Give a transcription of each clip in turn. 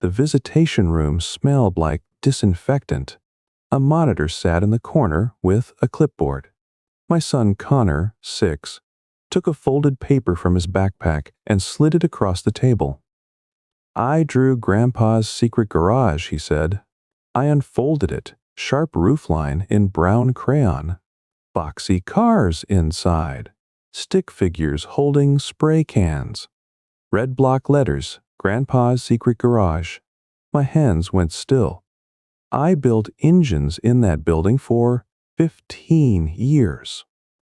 The visitation room smelled like disinfectant. A monitor sat in the corner with a clipboard. My son Connor, 6, took a folded paper from his backpack and slid it across the table. "I drew Grandpa's secret garage," he said. I unfolded it, sharp roofline in brown crayon. Boxy cars inside. Stick figures holding spray cans. Red block letters, Grandpa's secret garage. My hands went still. I built engines in that building for 15 years.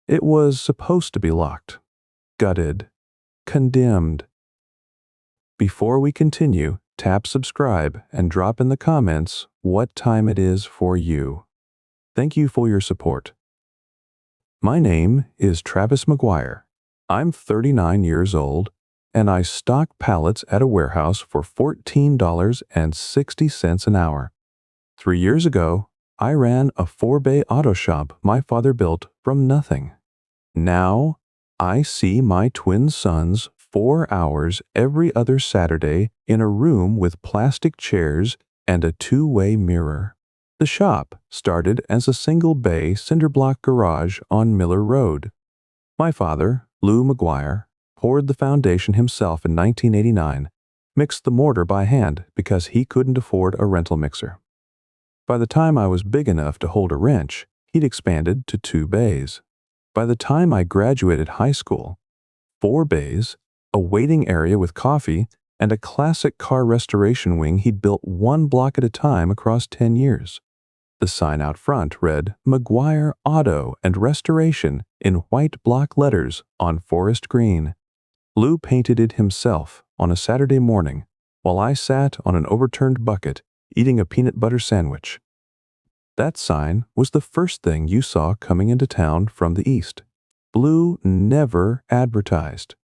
It was supposed to be locked, gutted, condemned. Before we continue, tap subscribe and drop in the comments what time it is for you. Thank you for your support. My name is Travis Maguire. I'm 39 years old, and I stock pallets at a warehouse for $14.60 an hour. 3 years ago, I ran a 4-bay auto shop my father built from nothing. Now, I see my twin sons 4 hours every other Saturday in a room with plastic chairs and a 2-way mirror. The shop started as a single-bay cinder-block garage on Miller Road. My father, Lou Maguire, poured the foundation himself in 1989, mixed the mortar by hand because he couldn't afford a rental mixer. By the time I was big enough to hold a wrench, he'd expanded to 2 bays. By the time I graduated high school, 4 bays, a waiting area with coffee, and a classic car restoration wing he'd built 1 block at a time across 10 years. The sign out front read Maguire Auto and Restoration in white block letters on forest green. Lou painted it himself on a Saturday morning while I sat on an overturned bucket eating a peanut butter sandwich. That sign was the first thing you saw coming into town from the east. Lou never advertised.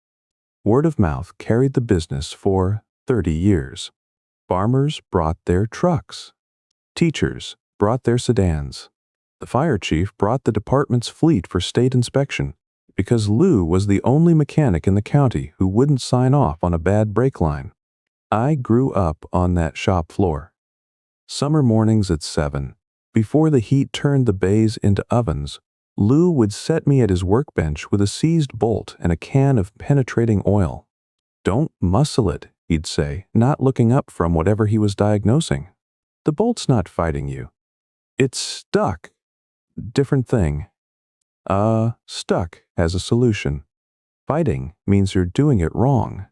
Word of mouth carried the business for 30 years. Farmers brought their trucks. Teachers brought their sedans. The fire chief brought the department's fleet for state inspection because Lou was the only mechanic in the county who wouldn't sign off on a bad brake line. I grew up on that shop floor. Summer mornings at 7, before the heat turned the bays into ovens, Lou would set me at his workbench with a seized bolt and a can of penetrating oil. "Don't muscle it," he'd say, not looking up from whatever he was diagnosing. "The bolt's not fighting you. It's stuck." Different thing. Stuck has a solution. Fighting means you're doing it wrong.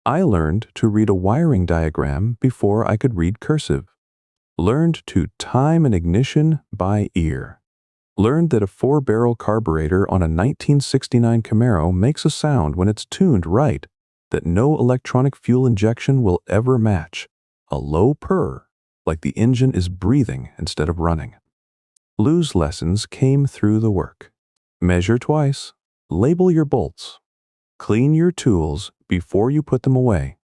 I learned to read a wiring diagram before I could read cursive. Learned to time an ignition by ear. Learned that a 4-barrel carburetor on a 1969 Camaro makes a sound when it's tuned right that no electronic fuel injection will ever match. A low purr, like the engine is breathing instead of running. Lou's lessons came through the work. Measure twice. Label your bolts. Clean your tools before you put them away,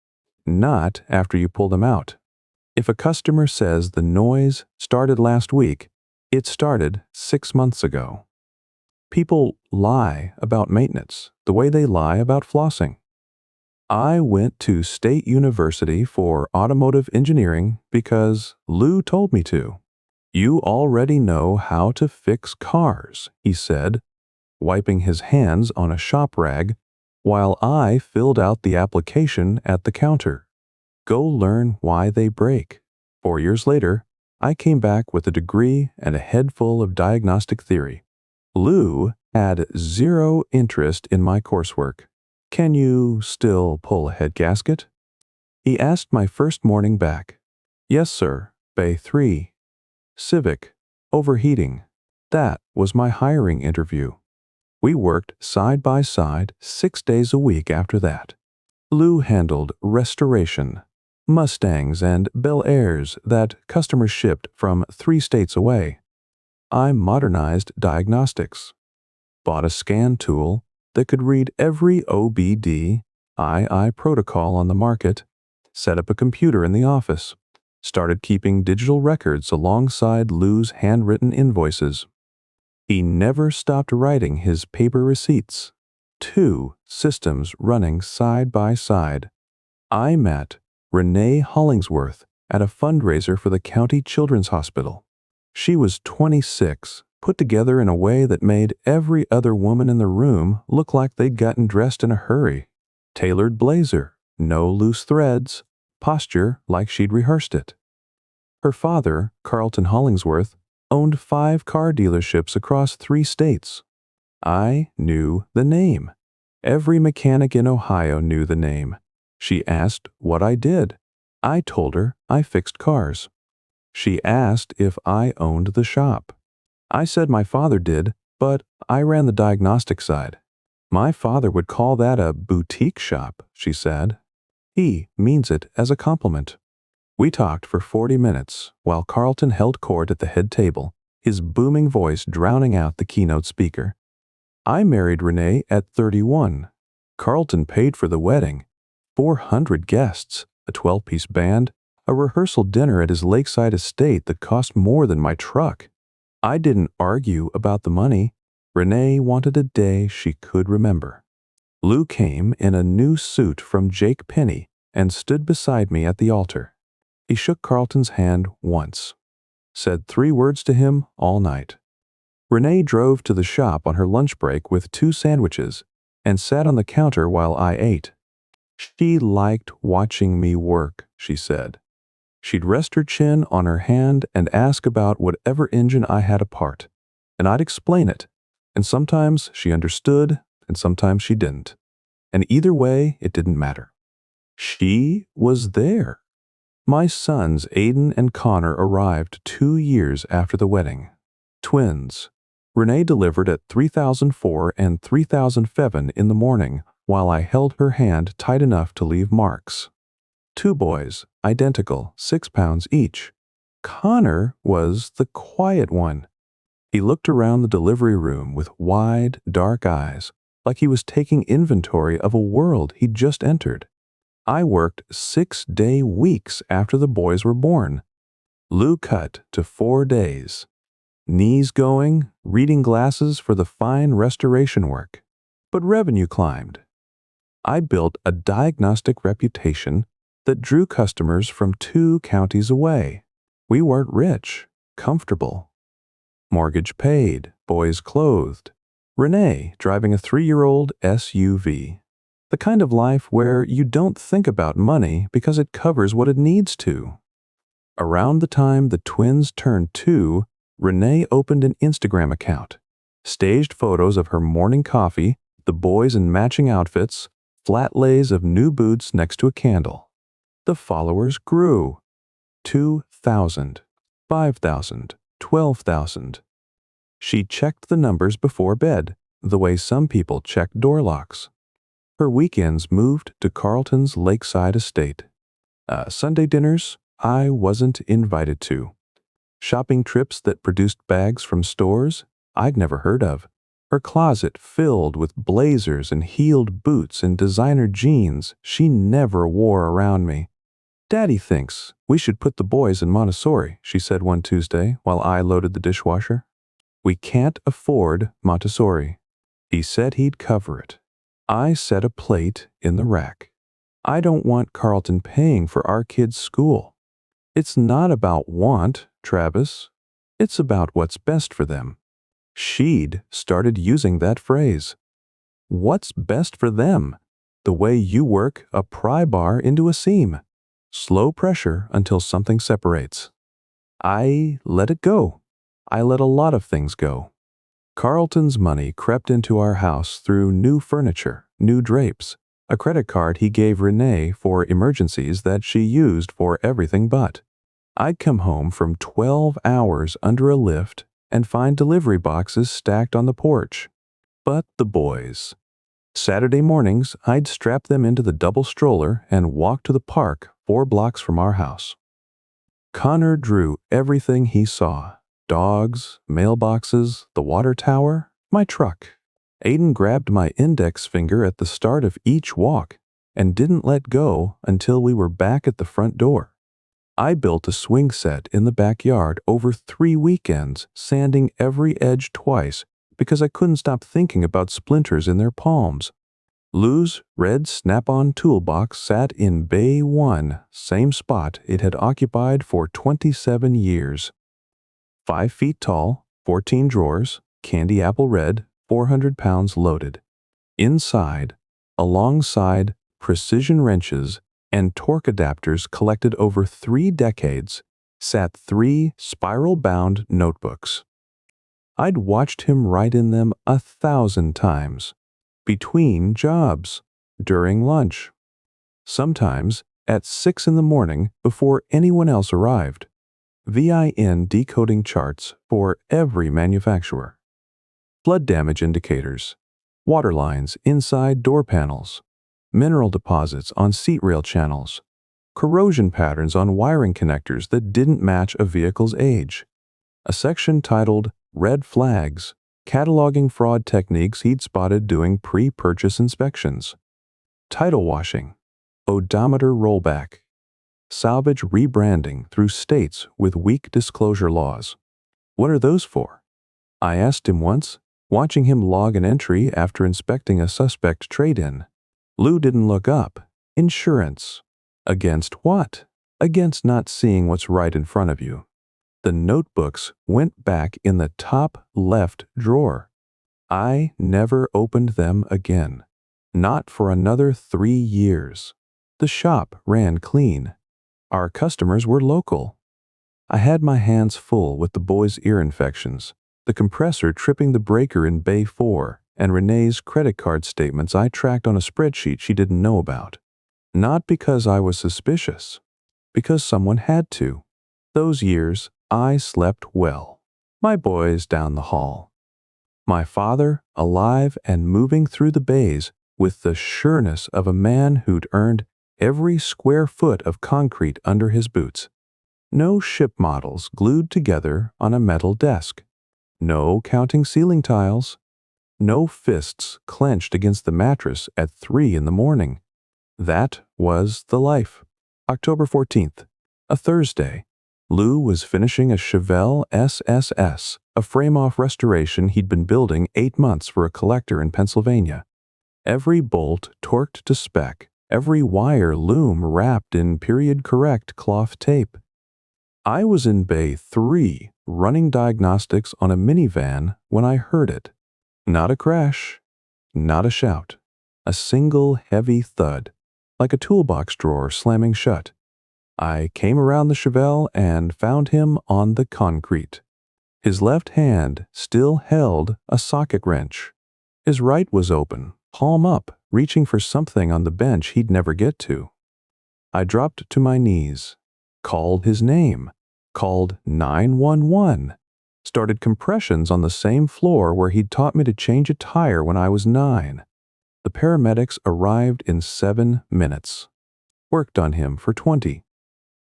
not after you pull them out. If a customer says the noise started last week, it started 6 months ago. People lie about maintenance the way they lie about flossing. I went to State University for automotive engineering because Lou told me to. "You already know how to fix cars," he said, wiping his hands on a shop rag while I filled out the application at the counter. Go learn why they break. 4 years later, I came back with a degree and a head full of diagnostic theory. Lou had 0 interest in my coursework. "Can you still pull a head gasket?" He asked my first morning back. "Yes, sir, Bay 3. Civic, overheating." That was my hiring interview. We worked side by side 6 days a week after that. Lou handled restoration, Mustangs and Bel Airs that customers shipped from 3 states away. I modernized diagnostics, bought a scan tool that could read every OBD, II protocol on the market, set up a computer in the office, started keeping digital records alongside Lou's handwritten invoices. He never stopped writing his paper receipts. 2 systems running side by side. I met Renee Hollingsworth, at a fundraiser for the County Children's Hospital. She was 26, put together in a way that made every other woman in the room look like they'd gotten dressed in a hurry. Tailored blazer, no loose threads, posture like she'd rehearsed it. Her father, Carlton Hollingsworth, owned 5 car dealerships across 3 states. I knew the name. Every mechanic in Ohio knew the name. She asked what I did. I told her I fixed cars. She asked if I owned the shop. I said my father did, but I ran the diagnostic side. My father would call that a boutique shop, she said. He means it as a compliment. We talked for 40 minutes while Carlton held court at the head table, his booming voice drowning out the keynote speaker. I married Renee at 31. Carlton paid for the wedding. 400 guests, a 12-piece band, a rehearsal dinner at his Lakeside estate that cost more than my truck. I didn't argue about the money. Renee wanted a day she could remember. Lou came in a new suit from Jake Penney and stood beside me at the altar. He shook Carlton's hand once, said 3 words to him all night. Renee drove to the shop on her lunch break with 2 sandwiches and sat on the counter while I ate. She liked watching me work, she said. She'd rest her chin on her hand and ask about whatever engine I had apart, and I'd explain it, and sometimes she understood and sometimes she didn't. And either way, it didn't matter. She was there. My sons, Aiden and Connor, arrived 2 years after the wedding. Twins. Renee delivered at 3004 and 3007 in the morning, while I held her hand tight enough to leave marks. 2 boys, identical, 6 pounds each. Connor was the quiet one. He looked around the delivery room with wide, dark eyes, like he was taking inventory of a world he'd just entered. I worked 6-day weeks after the boys were born. Lou cut to 4 days. Knees going, reading glasses for the fine restoration work. But revenue climbed. I built a diagnostic reputation that drew customers from 2 counties away. We weren't rich, comfortable. Mortgage paid, boys clothed. Renee driving a 3-year-old SUV. The kind of life where you don't think about money because it covers what it needs to. Around the time the twins turned 2, Renee opened an Instagram account, staged photos of her morning coffee, the boys in matching outfits, flat lays of new boots next to a candle. The followers grew. 2,000, 5,000, 12,000. She checked the numbers before bed, the way some people check door locks. Her weekends moved to Carlton's Lakeside estate. Sunday dinners I wasn't invited to. Shopping trips that produced bags from stores I'd never heard of. Her closet filled with blazers and heeled boots and designer jeans she never wore around me. "Daddy thinks we should put the boys in Montessori," she said one Tuesday while I loaded the dishwasher. "We can't afford Montessori." He said he'd cover it. I set a plate in the rack. I don't want Carlton paying for our kids' school. It's not about want, Travis. It's about what's best for them. She'd started using that phrase. What's best for them? The way you work a pry bar into a seam. Slow pressure until something separates. I let it go. I let a lot of things go. Carlton's money crept into our house through new furniture, new drapes, a credit card he gave Renee for emergencies that she used for everything but. I'd come home from 12 hours under a lift and find delivery boxes stacked on the porch. But the boys. Saturday mornings, I'd strap them into the double stroller and walk to the park 4 blocks from our house. Connor drew everything he saw. Dogs, mailboxes, the water tower, my truck. Aiden grabbed my index finger at the start of each walk and didn't let go until we were back at the front door. I built a swing set in the backyard over 3 weekends, sanding every edge twice because I couldn't stop thinking about splinters in their palms. Lou's red snap-on toolbox sat in Bay 1, same spot it had occupied for 27 years. 5 feet tall, 14 drawers, candy apple red, 400 pounds loaded. Inside, alongside precision wrenches and torque adapters collected over 3 decades, sat 3 spiral-bound notebooks. I'd watched him write in them 1,000 times, between jobs, during lunch, sometimes at 6 in the morning before anyone else arrived. VIN decoding charts for every manufacturer. Flood damage indicators, water lines inside door panels, mineral deposits on seat rail channels, corrosion patterns on wiring connectors that didn't match a vehicle's age. A section titled Red Flags, cataloging fraud techniques he'd spotted doing pre-purchase inspections. Title washing, odometer rollback, salvage rebranding through states with weak disclosure laws. What are those for? I asked him once, watching him log an entry after inspecting a suspect trade-in. Lou didn't look up. Insurance. Against what? Against not seeing what's right in front of you. The notebooks went back in the top left drawer. I never opened them again. Not for another 3 years. The shop ran clean. Our customers were local. I had my hands full with the boy's ear infections, the compressor tripping the breaker in Bay 4, and Renee's credit card statements I tracked on a spreadsheet she didn't know about. Not because I was suspicious, because someone had to. Those years, I slept well. My boys down the hall. My father, alive and moving through the bays with the sureness of a man who'd earned every square foot of concrete under his boots. No ship models glued together on a metal desk. No counting ceiling tiles. No fists clenched against the mattress at 3 in the morning. That was the life. October 14th, a Thursday. Lou was finishing a Chevelle SSS, a frame-off restoration he'd been building 8 months for a collector in Pennsylvania. Every bolt torqued to spec, every wire loom wrapped in period-correct cloth tape. I was in Bay 3, running diagnostics on a minivan when I heard it. Not a crash, not a shout. A single heavy thud, like a toolbox drawer slamming shut. I came around the Chevelle and found him on the concrete. His left hand still held a socket wrench. His right was open, palm up, reaching for something on the bench he'd never get to. I dropped to my knees, called his name, called 911, started compressions on the same floor where he'd taught me to change a tire when I was 9. The paramedics arrived in 7 minutes. Worked on him for 20.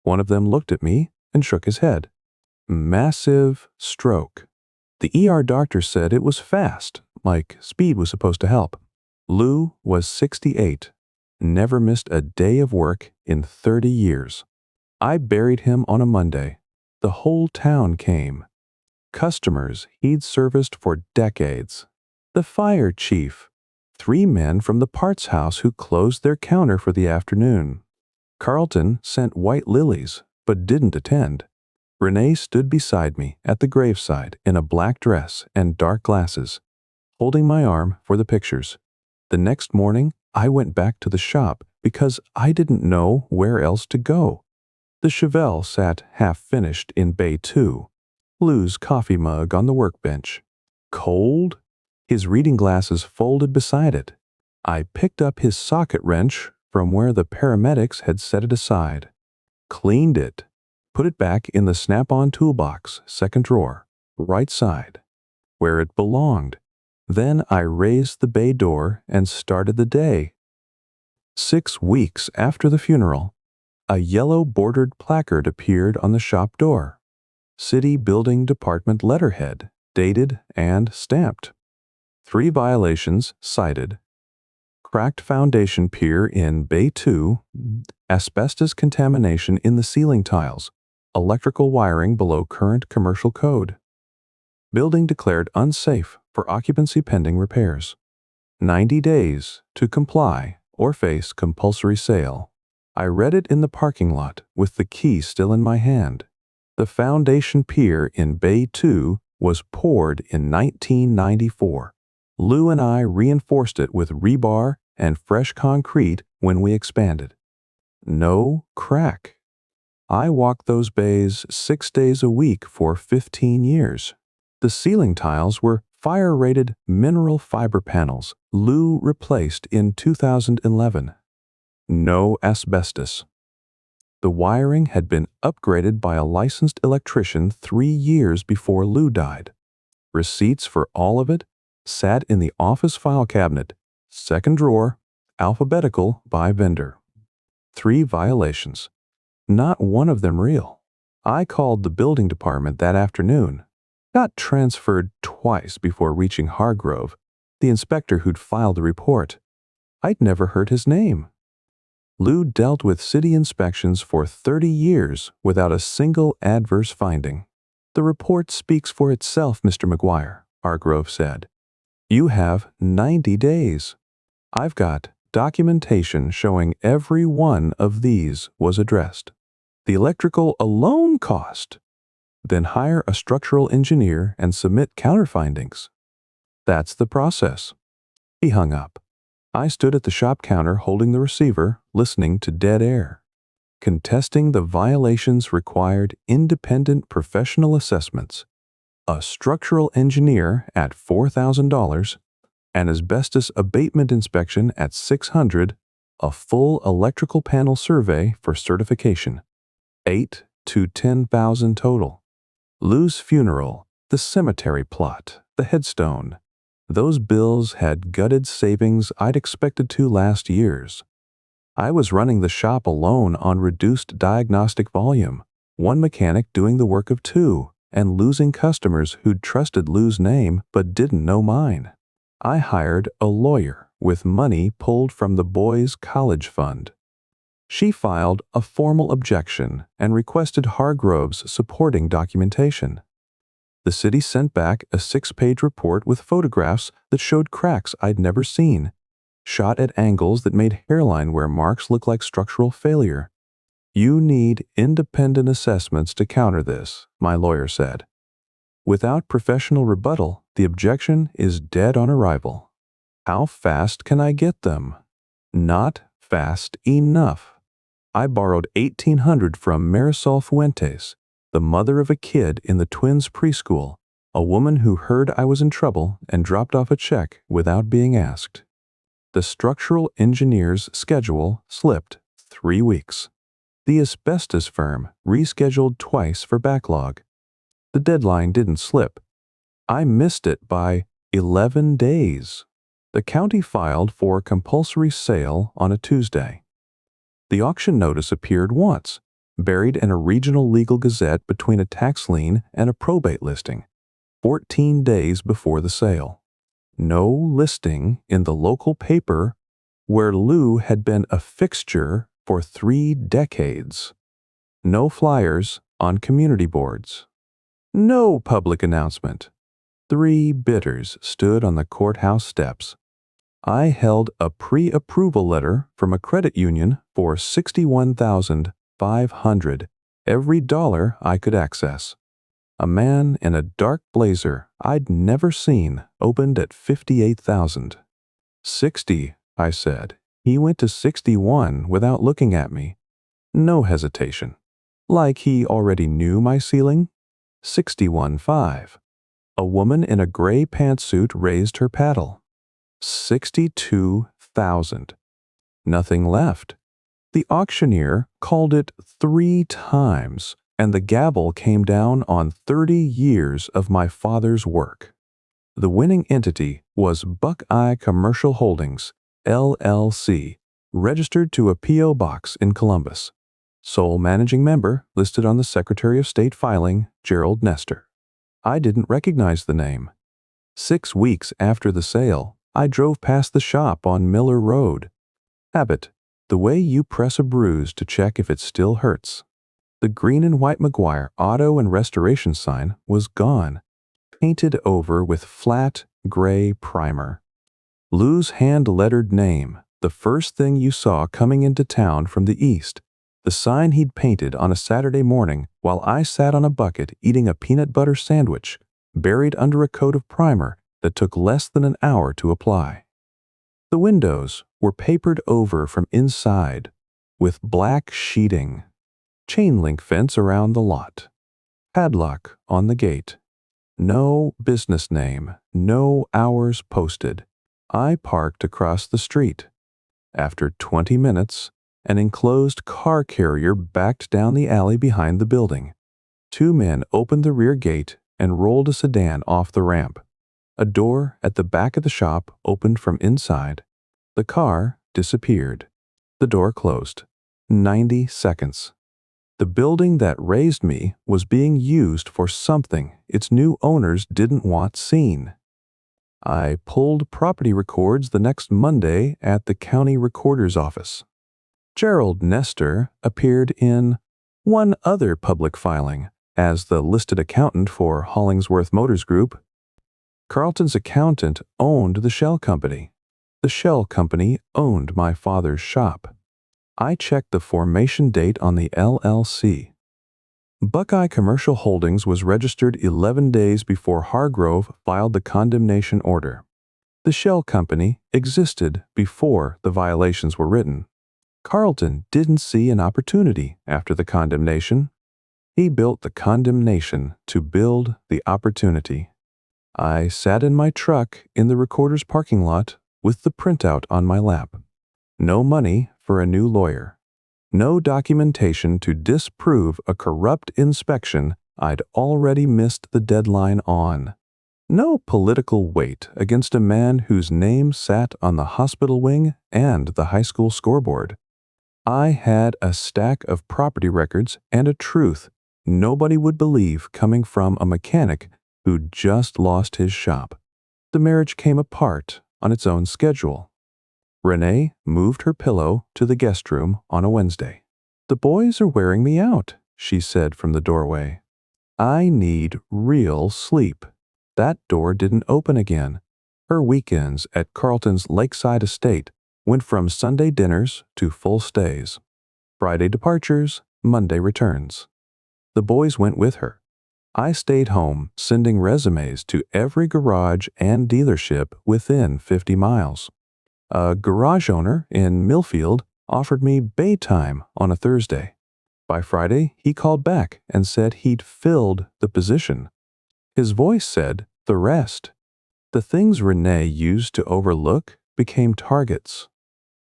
One of them looked at me and shook his head. Massive stroke. The ER doctor said it was fast, like speed was supposed to help. Lou was 68, never missed a day of work in 30 years. I buried him on a Monday. The whole town came. Customers he'd serviced for decades. The fire chief. 3 men from the parts house who closed their counter for the afternoon. Carlton sent white lilies, but didn't attend. Renee stood beside me at the graveside in a black dress and dark glasses, holding my arm for the pictures. The next morning, I went back to the shop because I didn't know where else to go. The Chevelle sat half-finished in Bay 2. Lou's coffee mug on the workbench. Cold? His reading glasses folded beside it. I picked up his socket wrench from where the paramedics had set it aside. Cleaned it. Put it back in the snap-on toolbox, second drawer, right side, where it belonged. Then I raised the bay door and started the day. 6 weeks after the funeral, a yellow-bordered placard appeared on the shop door. City Building Department letterhead, dated and stamped. 3 violations cited. Cracked foundation pier in Bay 2, asbestos contamination in the ceiling tiles, electrical wiring below current commercial code. Building declared unsafe for occupancy pending repairs. 90 days to comply or face compulsory sale. I read it in the parking lot with the key still in my hand. The foundation pier in Bay 2 was poured in 1994. Lou and I reinforced it with rebar and fresh concrete when we expanded. No crack. I walked those bays 6 days a week for 15 years. The ceiling tiles were fire-rated mineral fiber panels Lou replaced in 2011. No asbestos. The wiring had been upgraded by a licensed electrician 3 years before Lou died. Receipts for all of it sat in the office file cabinet, second drawer, alphabetical by vendor. 3 violations. Not one of them real. I called the building department that afternoon. Got transferred twice before reaching Hargrove, the inspector who'd filed the report. I'd never heard his name. Lou dealt with city inspections for 30 years without a single adverse finding. The report speaks for itself, Mr. Maguire, Hargrove said. You have 90 days. I've got documentation showing every one of these was addressed. The electrical alone cost. Then hire a structural engineer and submit counterfindings. That's the process. He hung up. I stood at the shop counter holding the receiver, listening to dead air. Contesting the violations required independent professional assessments, a structural engineer at $4,000, an asbestos abatement inspection at $600, a full electrical panel survey for certification. $8,000 to $10,000 total. Lou's funeral, the cemetery plot, the headstone. Those bills had gutted savings I'd expected to last years. I was running the shop alone on reduced diagnostic volume, one mechanic doing the work of 2, and losing customers who'd trusted Lou's name but didn't know mine. I hired a lawyer with money pulled from the boys' college fund. She filed a formal objection and requested Hargrove's supporting documentation. The city sent back a 6-page report with photographs that showed cracks I'd never seen, shot at angles that made hairline wear marks look like structural failure. You need independent assessments to counter this, my lawyer said. Without professional rebuttal, the objection is dead on arrival. How fast can I get them? Not fast enough. I borrowed $1,800 from Marisol Fuentes, the mother of a kid in the twins' preschool, a woman who heard I was in trouble and dropped off a check without being asked. The structural engineer's schedule slipped 3 weeks. The asbestos firm rescheduled twice for backlog. The deadline didn't slip. I missed it by 11 days. The county filed for compulsory sale on a Tuesday. The auction notice appeared once, buried in a regional legal gazette between a tax lien and a probate listing, 14 days before the sale. No listing in the local paper where Lou had been a fixture for 3 decades. No flyers on community boards. No public announcement. 3 bidders stood on the courthouse steps. I held a pre-approval letter from a credit union for $61,500, every dollar I could access. A man in a dark blazer I'd never seen opened at $58,000. 60, I said. He went to 61 without looking at me. No hesitation. Like he already knew my ceiling? 61.5. A woman in a gray pantsuit raised her paddle. 62,000. Nothing left. The auctioneer called it 3 times, and the gavel came down on 30 years of my father's work. The winning entity was Buckeye Commercial Holdings, LLC, registered to a P.O. box in Columbus. Sole managing member listed on the Secretary of State filing, Gerald Nestor. I didn't recognize the name. 6 weeks after the sale, I drove past the shop on Miller Road. Habit, the way you press a bruise to check if it still hurts. The green and white Maguire auto and restoration sign was gone, painted over with flat, gray primer. Lou's hand-lettered name, the first thing you saw coming into town from the east, the sign he'd painted on a Saturday morning while I sat on a bucket eating a peanut butter sandwich, buried under a coat of primer that took less than an hour to apply. The windows were papered over from inside with black sheeting, chain link fence around the lot, padlock on the gate. No business name, no hours posted. I parked across the street. After 20 minutes, an enclosed car carrier backed down the alley behind the building. 2 men opened the rear gate and rolled a sedan off the ramp. A door at the back of the shop opened from inside. The car disappeared. The door closed. 90 seconds. The building that raised me was being used for something its new owners didn't want seen. I pulled property records the next Monday at the county recorder's office. Gerald Nestor appeared in one other public filing as the listed accountant for Hollingsworth Motors Group. Carlton's accountant owned the shell company. The shell company owned my father's shop. I checked the formation date on the LLC. Buckeye Commercial Holdings was registered 11 days before Hargrove filed the condemnation order. The shell company existed before the violations were written. Carlton didn't see an opportunity after the condemnation. He built the condemnation to build the opportunity. I sat in my truck in the recorder's parking lot with the printout on my lap. No money for a new lawyer. No documentation to disprove a corrupt inspection I'd already missed the deadline on. No political weight against a man whose name sat on the hospital wing and the high school scoreboard. I had a stack of property records and a truth nobody would believe coming from a mechanic who'd just lost his shop. The marriage came apart on its own schedule. Renee moved her pillow to the guest room on a Wednesday. "The boys are wearing me out," she said from the doorway. "I need real sleep." That door didn't open again. Her weekends at Carlton's Lakeside estate went from Sunday dinners to full stays. Friday departures, Monday returns. The boys went with her. I stayed home, sending resumes to every garage and dealership within 50 miles. A garage owner in Millfield offered me bay time on a Thursday. By Friday, he called back and said he'd filled the position. His voice said the rest. The things Renee used to overlook became targets.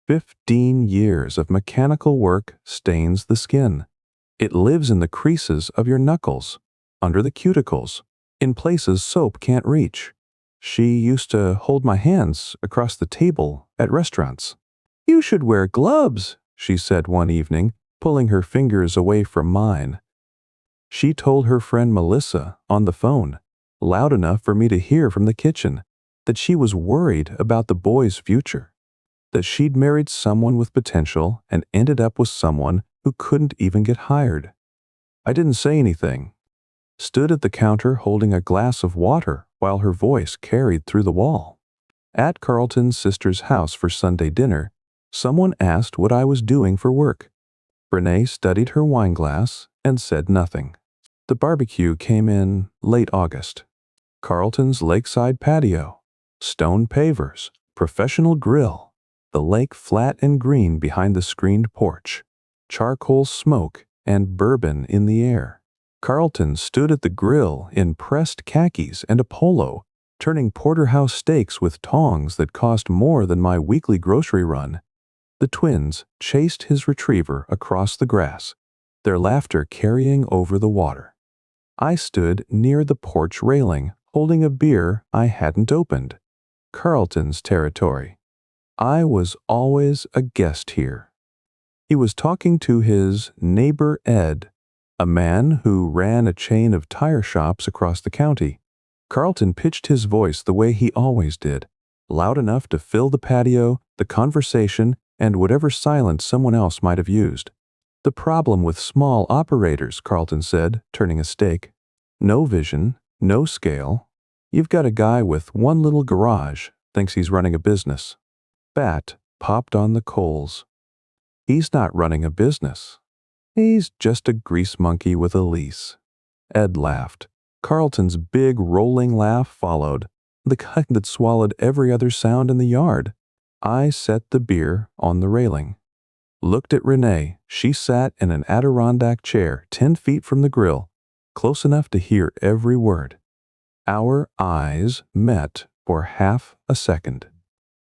15 years of mechanical work stains the skin. It lives in the creases of your knuckles, under the cuticles, in places soap can't reach. She used to hold my hands across the table at restaurants. "You should wear gloves," she said one evening, pulling her fingers away from mine. She told her friend Melissa on the phone, loud enough for me to hear from the kitchen, that she was worried about the boy's future, that she'd married someone with potential and ended up with someone who couldn't even get hired. I didn't say anything. Stood at the counter holding a glass of water while her voice carried through the wall. At Carlton's sister's house for Sunday dinner, someone asked what I was doing for work. Renee studied her wine glass and said nothing. The barbecue came in late August. Carlton's Lakeside patio, stone pavers, professional grill, the lake flat and green behind the screened porch, charcoal smoke and bourbon in the air. Carlton stood at the grill in pressed khakis and a polo, turning porterhouse steaks with tongs that cost more than my weekly grocery run. The twins chased his retriever across the grass, their laughter carrying over the water. I stood near the porch railing, holding a beer I hadn't opened. Carlton's territory. I was always a guest here. He was talking to his neighbor Ed, a man who ran a chain of tire shops across the county. Carlton pitched his voice the way he always did, loud enough to fill the patio, the conversation, and whatever silence someone else might have used. "The problem with small operators," Carlton said, turning a steak. "No vision, no scale. You've got a guy with one little garage, Thinks he's running a business. Bat popped on the coals. He's not running a business. He's just a grease monkey with a lease. Ed laughed. Carlton's big rolling laugh followed, the kind that swallowed every other sound in the yard. I set the beer on the railing. Looked at Renee. She sat in an Adirondack chair 10 feet from the grill, close enough to hear every word. Our eyes met for half a second.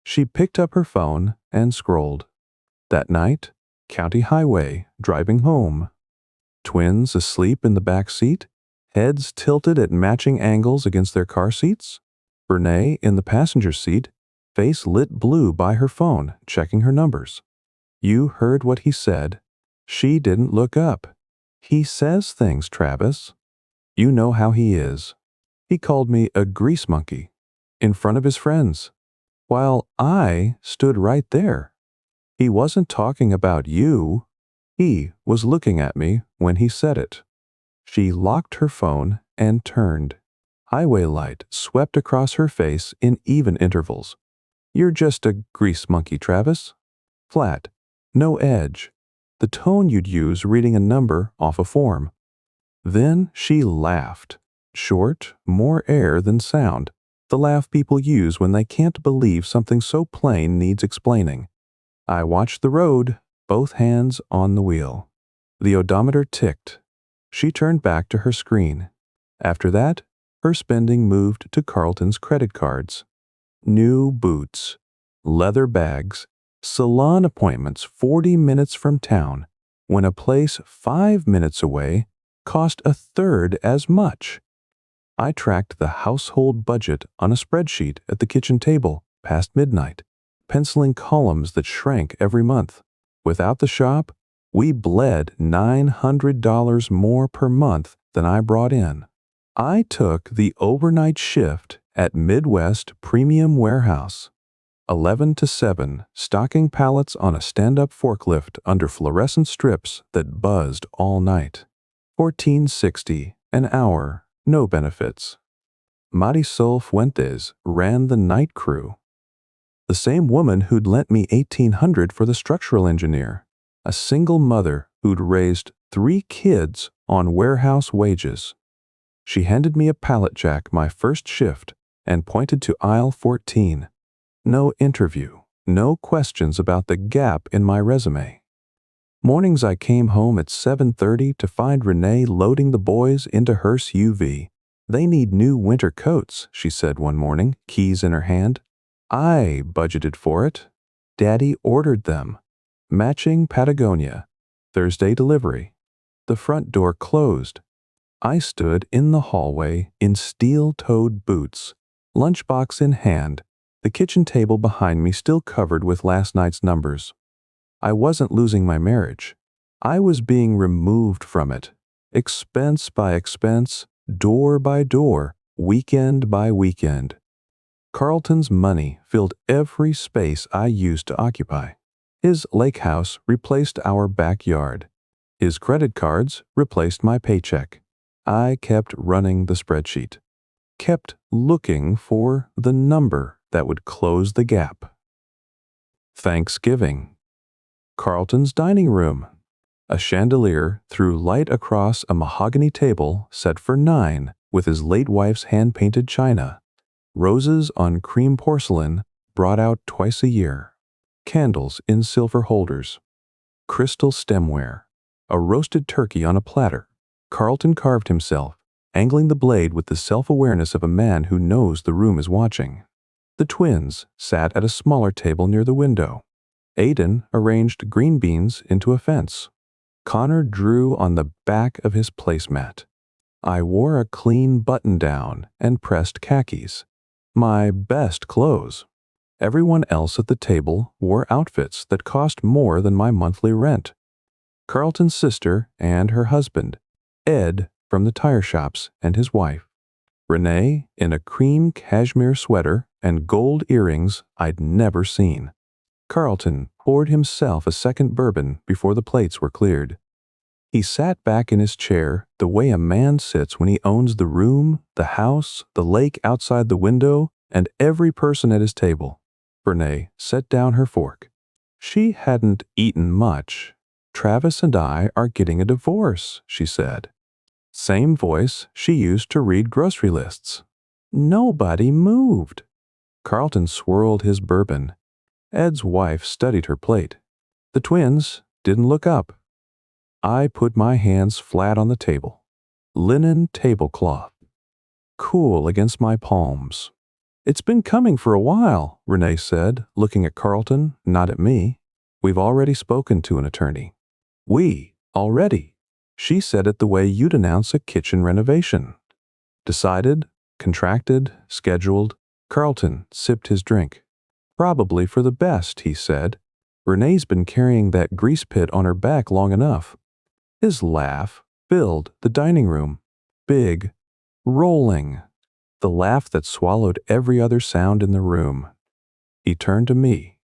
She picked up her phone and scrolled. That night, county highway, driving home. Twins asleep in the back seat, heads tilted at matching angles against their car seats. Renee in the passenger seat, face lit blue by her phone, checking her numbers. You heard what he said. She didn't look up. He says things, Travis. You know how he is. He called me a grease monkey in front of his friends, while I stood right there. He wasn't talking about you. He was looking at me when he said it. She locked her phone and turned. Highway light swept across her face in even intervals. You're just a grease monkey, Travis. Flat. No edge. The tone you'd use reading a number off a form. Then she laughed. Short, more air than sound. The laugh people use when they can't believe something so plain needs explaining. I watched the road, both hands on the wheel. The odometer ticked. She turned back to her screen. After that, her spending moved to Carlton's credit cards. New boots, leather bags, salon appointments 40 minutes from town, when a place 5 minutes away cost a third as much. I tracked the household budget on a spreadsheet at the kitchen table past midnight, penciling columns that shrank every month. Without the shop, we bled $900 more per month than I brought in. I took the overnight shift at Midwest Premium Warehouse, 11 to 7, stocking pallets on a stand-up forklift under fluorescent strips that buzzed all night. $14.60 an hour, no benefits. Marisol Fuentes ran the night crew. The same woman who'd lent me $1,800 for the structural engineer. A single mother who'd raised 3 kids on warehouse wages. She handed me a pallet jack my first shift and pointed to aisle 14. No interview, no questions about the gap in my resume. Mornings I came home at 7:30 to find Renee loading the boys into her SUV. They need new winter coats, she said one morning, keys in her hand. I budgeted for it. Daddy ordered them. Matching Patagonia. Thursday delivery. The front door closed. I stood in the hallway in steel-toed boots, lunchbox in hand, the kitchen table behind me still covered with last night's numbers. I wasn't losing my marriage. I was being removed from it, expense by expense, door by door, weekend by weekend. Carlton's money filled every space I used to occupy. His lake house replaced our backyard. His credit cards replaced my paycheck. I kept running the spreadsheet, kept looking for the number that would close the gap. Thanksgiving. Carlton's dining room. A chandelier threw light across a mahogany table set for 9 with his late wife's hand-painted china. Roses on cream porcelain brought out twice a year. Candles in silver holders. Crystal stemware. A roasted turkey on a platter. Carlton carved himself, angling the blade with the self-awareness of a man who knows the room is watching. The twins sat at a smaller table near the window. Aiden arranged green beans into a fence. Connor drew on the back of his placemat. I wore a clean button-down and pressed khakis. My best clothes. Everyone else at the table wore outfits that cost more than my monthly rent. Carlton's sister and her husband, Ed from the tire shops and his wife, Renee in a cream cashmere sweater and gold earrings I'd never seen. Carlton poured himself a second bourbon before the plates were cleared. He sat back in his chair the way a man sits when he owns the room, the house, the lake outside the window, and every person at his table. Renee set down her fork. She hadn't eaten much. Travis and I are getting a divorce, she said. Same voice she used to read grocery lists. Nobody moved. Carlton swirled his bourbon. Ed's wife studied her plate. The twins didn't look up. I put my hands flat on the table. Linen tablecloth. Cool against my palms. It's been coming for a while, Renee said, looking at Carlton, not at me. We've already spoken to an attorney. We, already. She said it the way you'd announce a kitchen renovation. Decided, contracted, scheduled. Carlton sipped his drink. Probably for the best, he said. Renee's been carrying that grease pit on her back long enough. His laugh filled the dining room. Big, rolling. The laugh that swallowed every other sound in the room. He turned to me.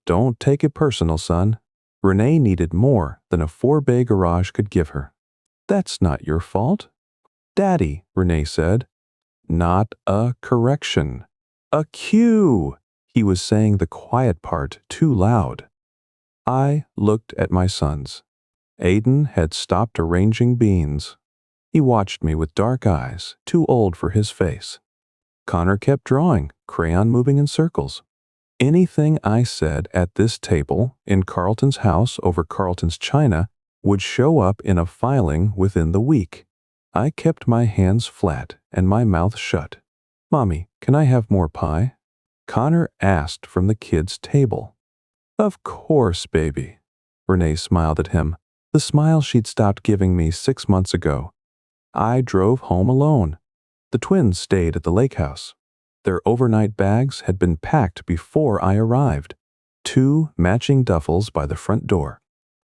Don't take it personal, son. Renee needed more than a 4-bay garage could give her. That's not your fault. Daddy, Renee said. Not a correction. A cue. He was saying the quiet part too loud. I looked at my sons. Aiden had stopped arranging beans. He watched me with dark eyes, too old for his face. Connor kept drawing, crayon moving in circles. Anything I said at this table, in Carlton's house over Carlton's china, would show up in a filing within the week. I kept my hands flat and my mouth shut. Mommy, can I have more pie? Connor asked from the kids' table. Of course, baby. Renee smiled at him, the smile she'd stopped giving me 6 months ago. I drove home alone. The twins stayed at the lake house. Their overnight bags had been packed before I arrived. 2 matching duffels by the front door.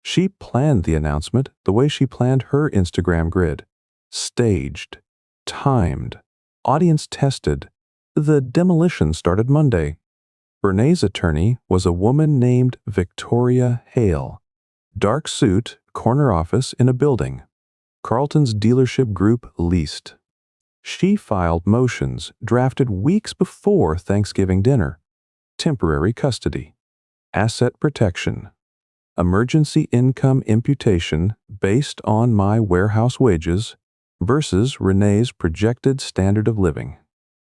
She planned the announcement the way she planned her Instagram grid. Staged. Timed. Audience tested. The demolition started Monday. Renee's attorney was a woman named Victoria Hale. Dark suit, corner office in a building. Carlton's dealership group leased. She filed motions drafted weeks before Thanksgiving dinner. Temporary custody. Asset protection. Emergency income imputation based on my warehouse wages versus Renee's projected standard of living.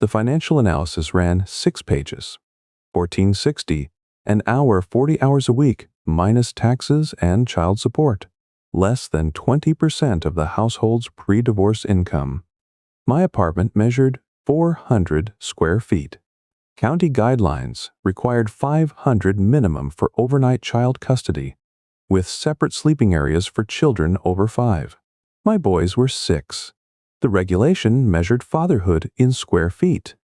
The financial analysis ran 6 pages. $14.60, an hour 40 hours a week, minus taxes and child support. Less than 20% of the household's pre-divorce income. My apartment measured 400 square feet. County guidelines required 500 minimum for overnight child custody, with separate sleeping areas for children over 5. My boys were 6. The regulation measured fatherhood in square feet.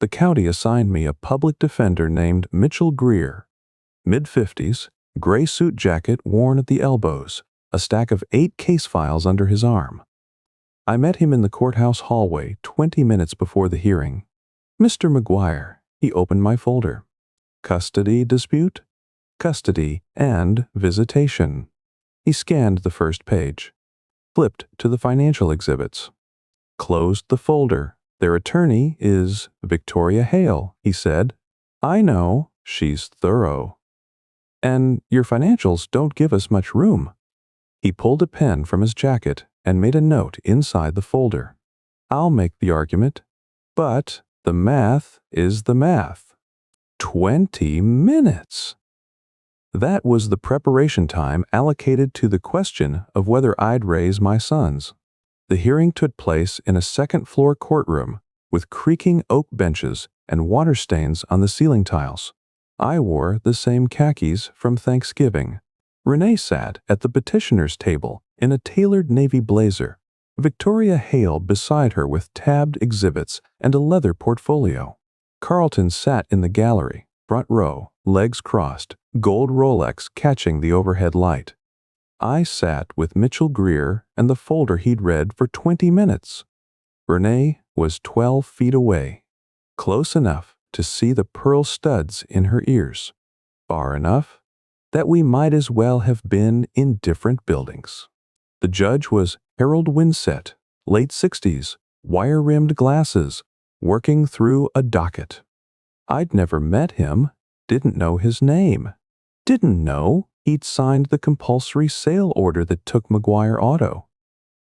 The county assigned me a public defender named Mitchell Greer. Mid-50s, gray suit jacket worn at the elbows, a stack of 8 case files under his arm. I met him in the courthouse hallway 20 minutes before the hearing. Mr. Maguire, he opened my folder. Custody dispute? Custody and visitation. He scanned the first page. Flipped to the financial exhibits. Closed the folder. Their attorney is Victoria Hale, he said. I know, she's thorough. And your financials don't give us much room. He pulled a pen from his jacket and made a note inside the folder. I'll make the argument, but the math is the math. 20 minutes! That was the preparation time allocated to the question of whether I'd raise my sons. The hearing took place in a second-floor courtroom with creaking oak benches and water stains on the ceiling tiles. I wore the same khakis from Thanksgiving. Renee sat at the petitioner's table in a tailored navy blazer, Victoria Hale beside her with tabbed exhibits and a leather portfolio. Carlton sat in the gallery, front row, legs crossed, gold Rolex catching the overhead light. I sat with Mitchell Greer and the folder he'd read for 20 minutes. Renee was 12 feet away, close enough to see the pearl studs in her ears, far enough that we might as well have been in different buildings. The judge was Harold Winsett, late 60s, wire-rimmed glasses, working through a docket. I'd never met him, didn't know his name, didn't know he'd signed the compulsory sale order that took Maguire Auto,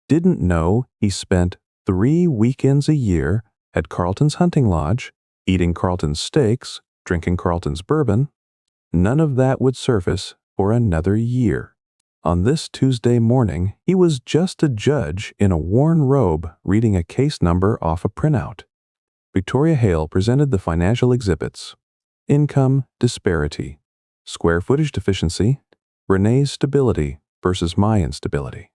didn't know he spent 3 weekends a year at Carlton's hunting lodge, eating Carlton's steaks, drinking Carlton's bourbon. None of that would surface for another year. On this Tuesday morning, he was just a judge in a worn robe reading a case number off a printout. Victoria Hale presented the financial exhibits. Income disparity, square footage deficiency, Renee's stability versus my instability.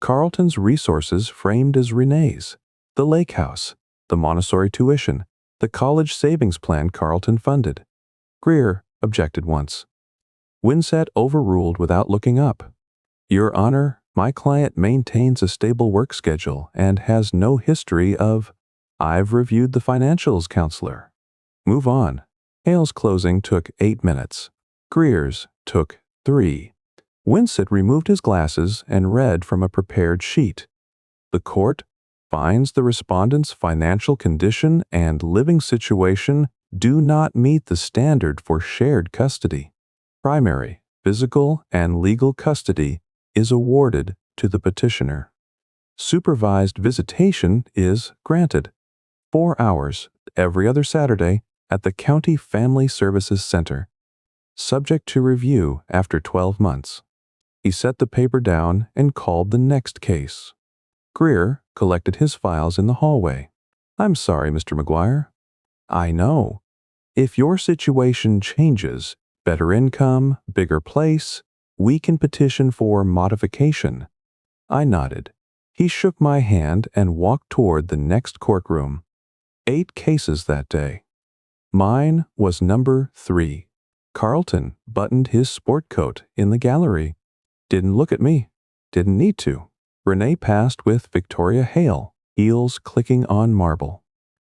Carlton's resources framed as Renee's, the lake house, the Montessori tuition, the college savings plan Carlton funded. Greer objected once. Winsett overruled without looking up. Your Honor, my client maintains a stable work schedule and has no history of, I've reviewed the financials, counselor. Move on. Hale's closing took 8 minutes. Greer's took 3. Winsett removed his glasses and read from a prepared sheet. The court finds the respondent's financial condition and living situation do not meet the standard for shared custody. Primary, physical, and legal custody is awarded to the petitioner. Supervised visitation is granted. 4 hours every other Saturday at the County Family Services Center. Subject to review after 12 months. He set the paper down and called the next case. Greer collected his files in the hallway. I'm sorry, Mr. Maguire. I know. If your situation changes, better income, bigger place, we can petition for modification. I nodded. He shook my hand and walked toward the next courtroom. 8 cases that day. Mine was number 3. Carlton buttoned his sport coat in the gallery. Didn't look at me. Didn't need to. Renee passed with Victoria Hale, heels clicking on marble.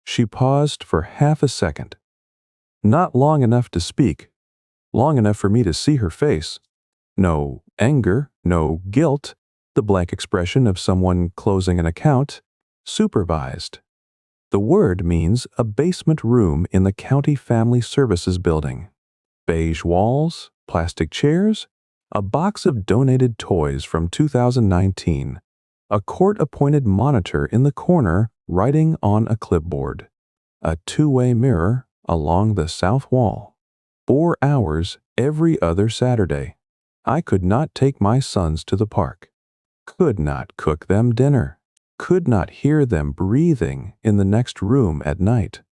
She paused for half a second. Not long enough to speak. Long enough for me to see her face. No anger, no guilt, the blank expression of someone closing an account. Supervised. The word means a basement room in the County Family Services building. Beige walls, plastic chairs, a box of donated toys from 2019, a court-appointed monitor in the corner writing on a clipboard, a 2-way mirror along the south wall. 4 hours every other Saturday. I could not take my sons to the park, could not cook them dinner, could not hear them breathing in the next room at night.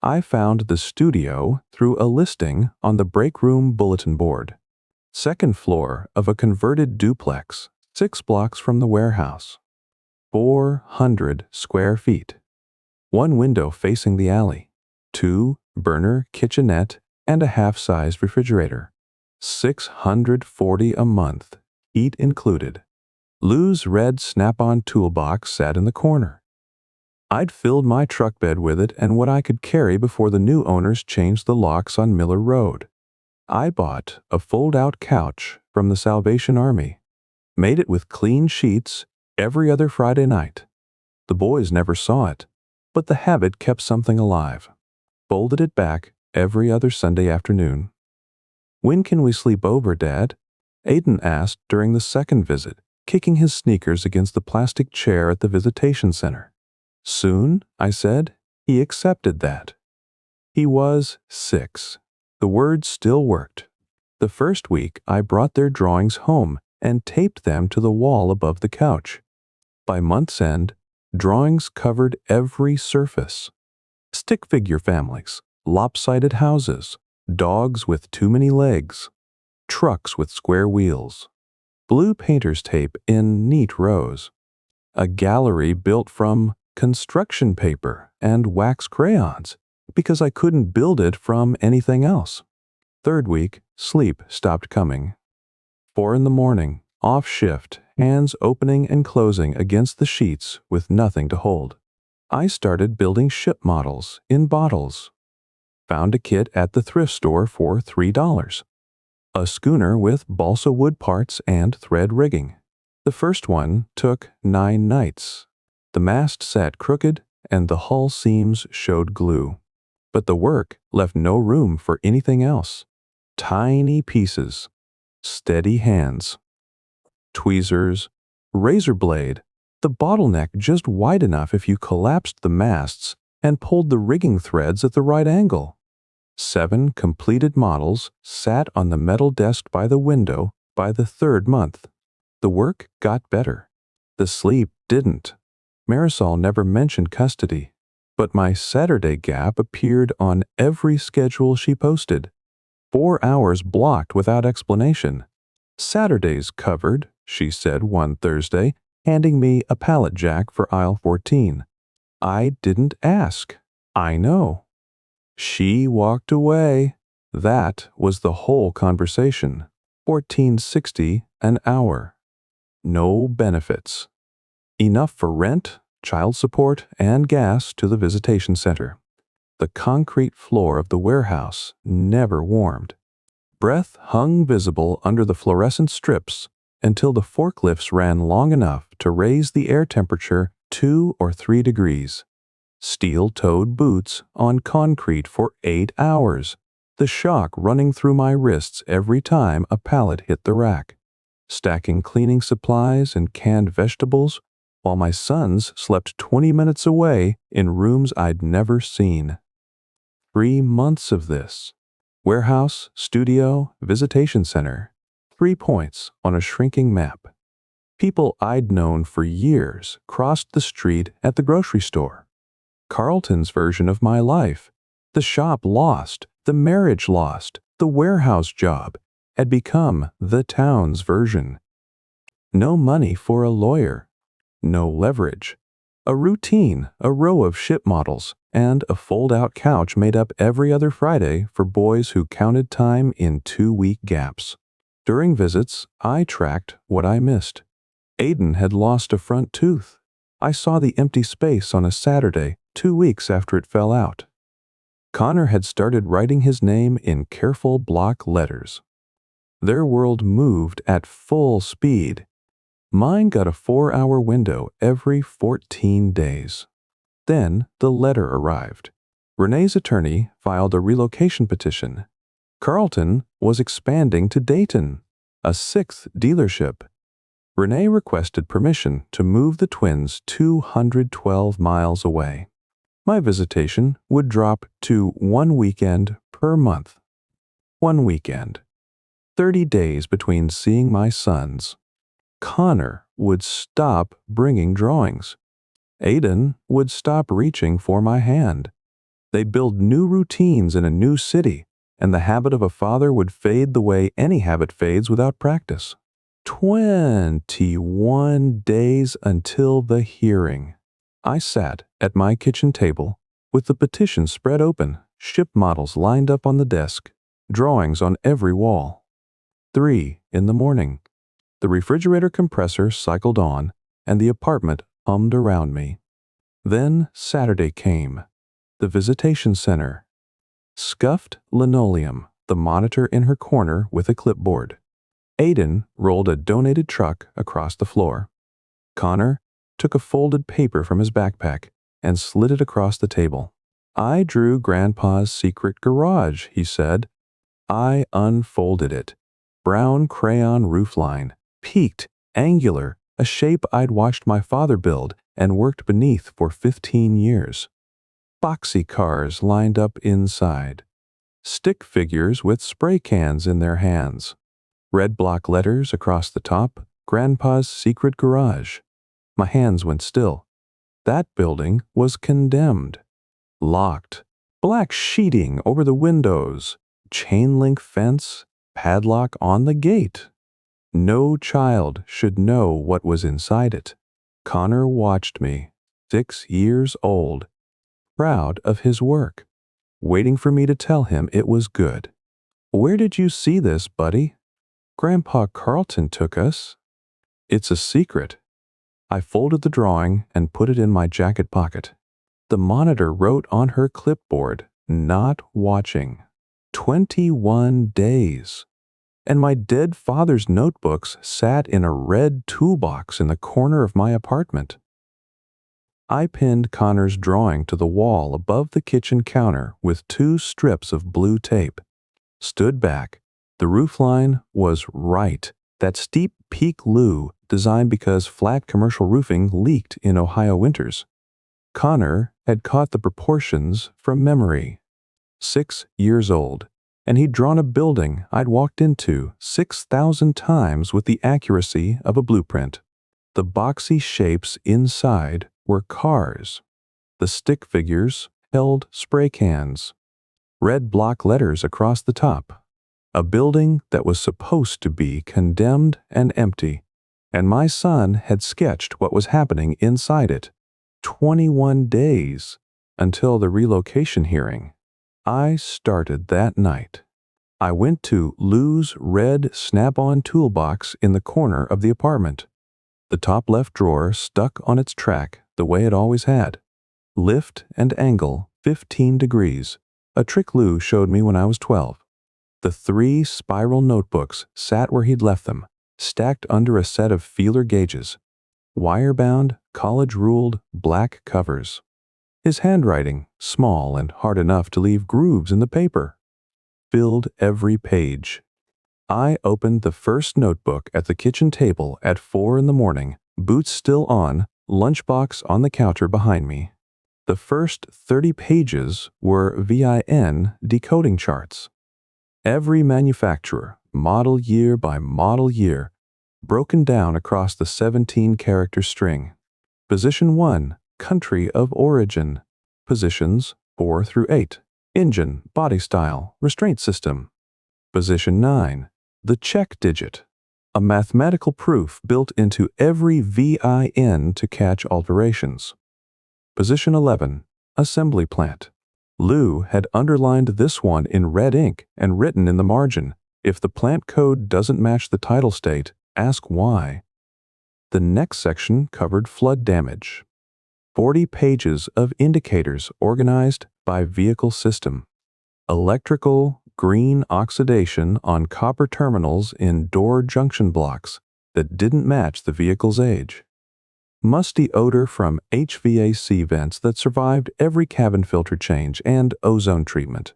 I found the studio through a listing on the break room bulletin board. 2nd floor of a converted duplex, 6 blocks from the warehouse. 400 square feet. 1 window facing the alley. 2 burner kitchenette and a half-sized refrigerator. $640 a month, heat included. Lou's red Snap-on toolbox sat in the corner. I'd filled my truck bed with it and what I could carry before the new owners changed the locks on Miller Road. I bought a fold-out couch from the Salvation Army, made it with clean sheets every other Friday night. The boys never saw it, but the habit kept something alive. Folded it back every other Sunday afternoon. When can we sleep over, Dad? Aidan asked during the 2nd visit, kicking his sneakers against the plastic chair at the Visitation Center. Soon, I said. He accepted that. He was 6. The words still worked. The first week, I brought their drawings home and taped them to the wall above the couch. By month's end, drawings covered every surface. Stick figure families, lopsided houses, dogs with too many legs, trucks with square wheels, blue painter's tape in neat rows, a gallery built from construction paper and wax crayons because I couldn't build it from anything else. 3rd week, sleep stopped coming. 4 in the morning, off shift, hands opening and closing against the sheets with nothing to hold. I started building ship models in bottles. Found a kit at the thrift store for $3. A schooner with balsa wood parts and thread rigging. The first one took 9 nights. The mast sat crooked, and the hull seams showed glue. But the work left no room for anything else. Tiny pieces, steady hands, tweezers, razor blade, the bottleneck just wide enough if you collapsed the masts and pulled the rigging threads at the right angle. 7 completed models sat on the metal desk by the window by the 3rd month. The work got better. The sleep didn't. Marisol never mentioned custody, but my Saturday gap appeared on every schedule she posted. 4 hours blocked without explanation. Saturdays covered, she said one Thursday, handing me a pallet jack for aisle 14. I didn't ask. I know. She walked away. That was the whole conversation. $14.60 an hour. No benefits. Enough for rent, child support, and gas to the visitation center. The concrete floor of the warehouse never warmed. Breath hung visible under the fluorescent strips until the forklifts ran long enough to raise the air temperature 2 or 3 degrees. Steel-toed boots on concrete for 8 hours, the shock running through my wrists every time a pallet hit the rack. Stacking cleaning supplies and canned vegetables while my sons slept 20 minutes away in rooms I'd never seen. 3 months of this. Warehouse, studio, visitation center. 3 points on a shrinking map. People I'd known for years crossed the street at the grocery store. Carlton's version of my life. The shop lost, the marriage lost, the warehouse job had become the town's version. No money for a lawyer. No leverage. A routine, a row of ship models, and a fold-out couch made up every other Friday for boys who counted time in 2-week gaps. During visits, I tracked what I missed. Aiden had lost a front tooth. I saw the empty space on a Saturday 2 weeks after it fell out. Connor had started writing his name in careful block letters. Their world moved at full speed. Mine got a 4-hour window every 14 days. Then the letter arrived. Renee's attorney filed a relocation petition. Carlton was expanding to Dayton, a 6th dealership. Renee requested permission to move the twins 212 miles away. My visitation would drop to 1 weekend per month. 1 weekend. 30 days between seeing my sons. Connor would stop bringing drawings. Aiden would stop reaching for my hand. They'd build new routines in a new city, and the habit of a father would fade the way any habit fades without practice. 21 days until the hearing. I sat at my kitchen table with the petition spread open, ship models lined up on the desk, drawings on every wall. 3 in the morning. The refrigerator compressor cycled on, and the apartment hummed around me. Then Saturday came. The visitation center. Scuffed linoleum, the monitor in her corner with a clipboard. Aiden rolled a donated truck across the floor. Connor took a folded paper from his backpack and slid it across the table. I drew Grandpa's secret garage, he said. I unfolded it. Brown crayon roofline. Peaked, angular, a shape I'd watched my father build and worked beneath for 15 years. Boxy cars lined up inside. Stick figures with spray cans in their hands. Red block letters across the top, Grandpa's secret garage. My hands went still. That building was condemned. Locked. Black sheeting over the windows. Chain link fence. Padlock on the gate. No child should know what was inside it. Connor watched me, 6 years old, proud of his work, waiting for me to tell him it was good. Where did you see this, buddy? Grandpa Carlton took us. It's a secret. I folded the drawing and put it in my jacket pocket. The monitor wrote on her clipboard, not watching. 21 days. And my dead father's notebooks sat in a red toolbox in the corner of my apartment. I pinned Connor's drawing to the wall above the kitchen counter with 2 strips of blue tape. Stood back. The roofline was right. That steep peak loo designed because flat commercial roofing leaked in Ohio winters. Connor had caught the proportions from memory. 6 years old, and he'd drawn a building I'd walked into 6,000 times with the accuracy of a blueprint. The boxy shapes inside were cars. The stick figures held spray cans. Red block letters across the top. A building that was supposed to be condemned and empty, and my son had sketched what was happening inside it. 21 days until the relocation hearing. I started that night. I went to Lou's red snap-on toolbox in the corner of the apartment. The top left drawer stuck on its track the way it always had. Lift and angle 15 degrees, a trick Lou showed me when I was 12. The 3 spiral notebooks sat where he'd left them, stacked under a set of feeler gauges. Wire-bound, college-ruled black covers. His handwriting, small and hard enough to leave grooves in the paper, filled every page. I opened the first notebook at the kitchen table at 4 in the morning, boots still on, lunchbox on the counter behind me. The first 30 pages were VIN decoding charts. Every manufacturer, model year by model year, broken down across the 17-character string. Position 1, country of origin. Positions 4 through 8, engine, body style, restraint system. Position 9, the check digit, a mathematical proof built into every VIN to catch alterations. Position 11, assembly plant. Lou had underlined this one in red ink and written in the margin, if the plant code doesn't match the title state, ask why. The next section covered flood damage. 40 pages of indicators organized by vehicle system. Electrical green oxidation on copper terminals in door junction blocks that didn't match the vehicle's age. Musty odor from HVAC vents that survived every cabin filter change and ozone treatment.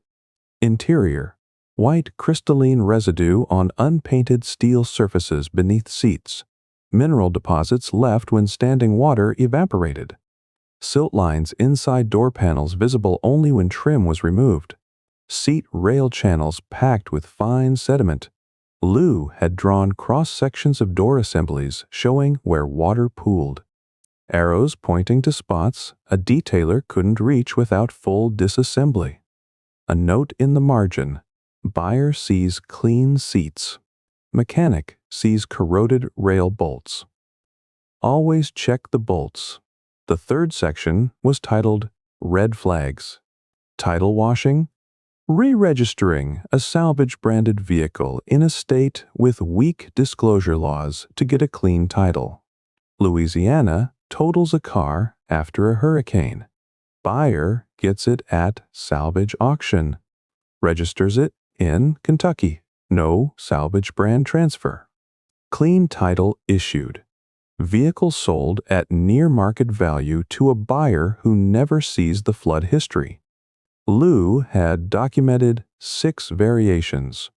Interior, white crystalline residue on unpainted steel surfaces beneath seats. Mineral deposits left when standing water evaporated. Silt lines inside door panels visible only when trim was removed. Seat rail channels packed with fine sediment. Lou had drawn cross-sections of door assemblies showing where water pooled. Arrows pointing to spots a detailer couldn't reach without full disassembly. A note in the margin. Buyer sees clean seats. Mechanic sees corroded rail bolts. Always check the bolts. The third section was titled Red Flags. Title washing. Re-registering a salvage-branded vehicle in a state with weak disclosure laws to get a clean title. Louisiana totals a car after a hurricane. Buyer gets it at salvage auction. Registers it in Kentucky. No salvage brand transfer. Clean title issued. Vehicle sold at near market value to a buyer who never sees the flood history. Lou had documented 6 variations.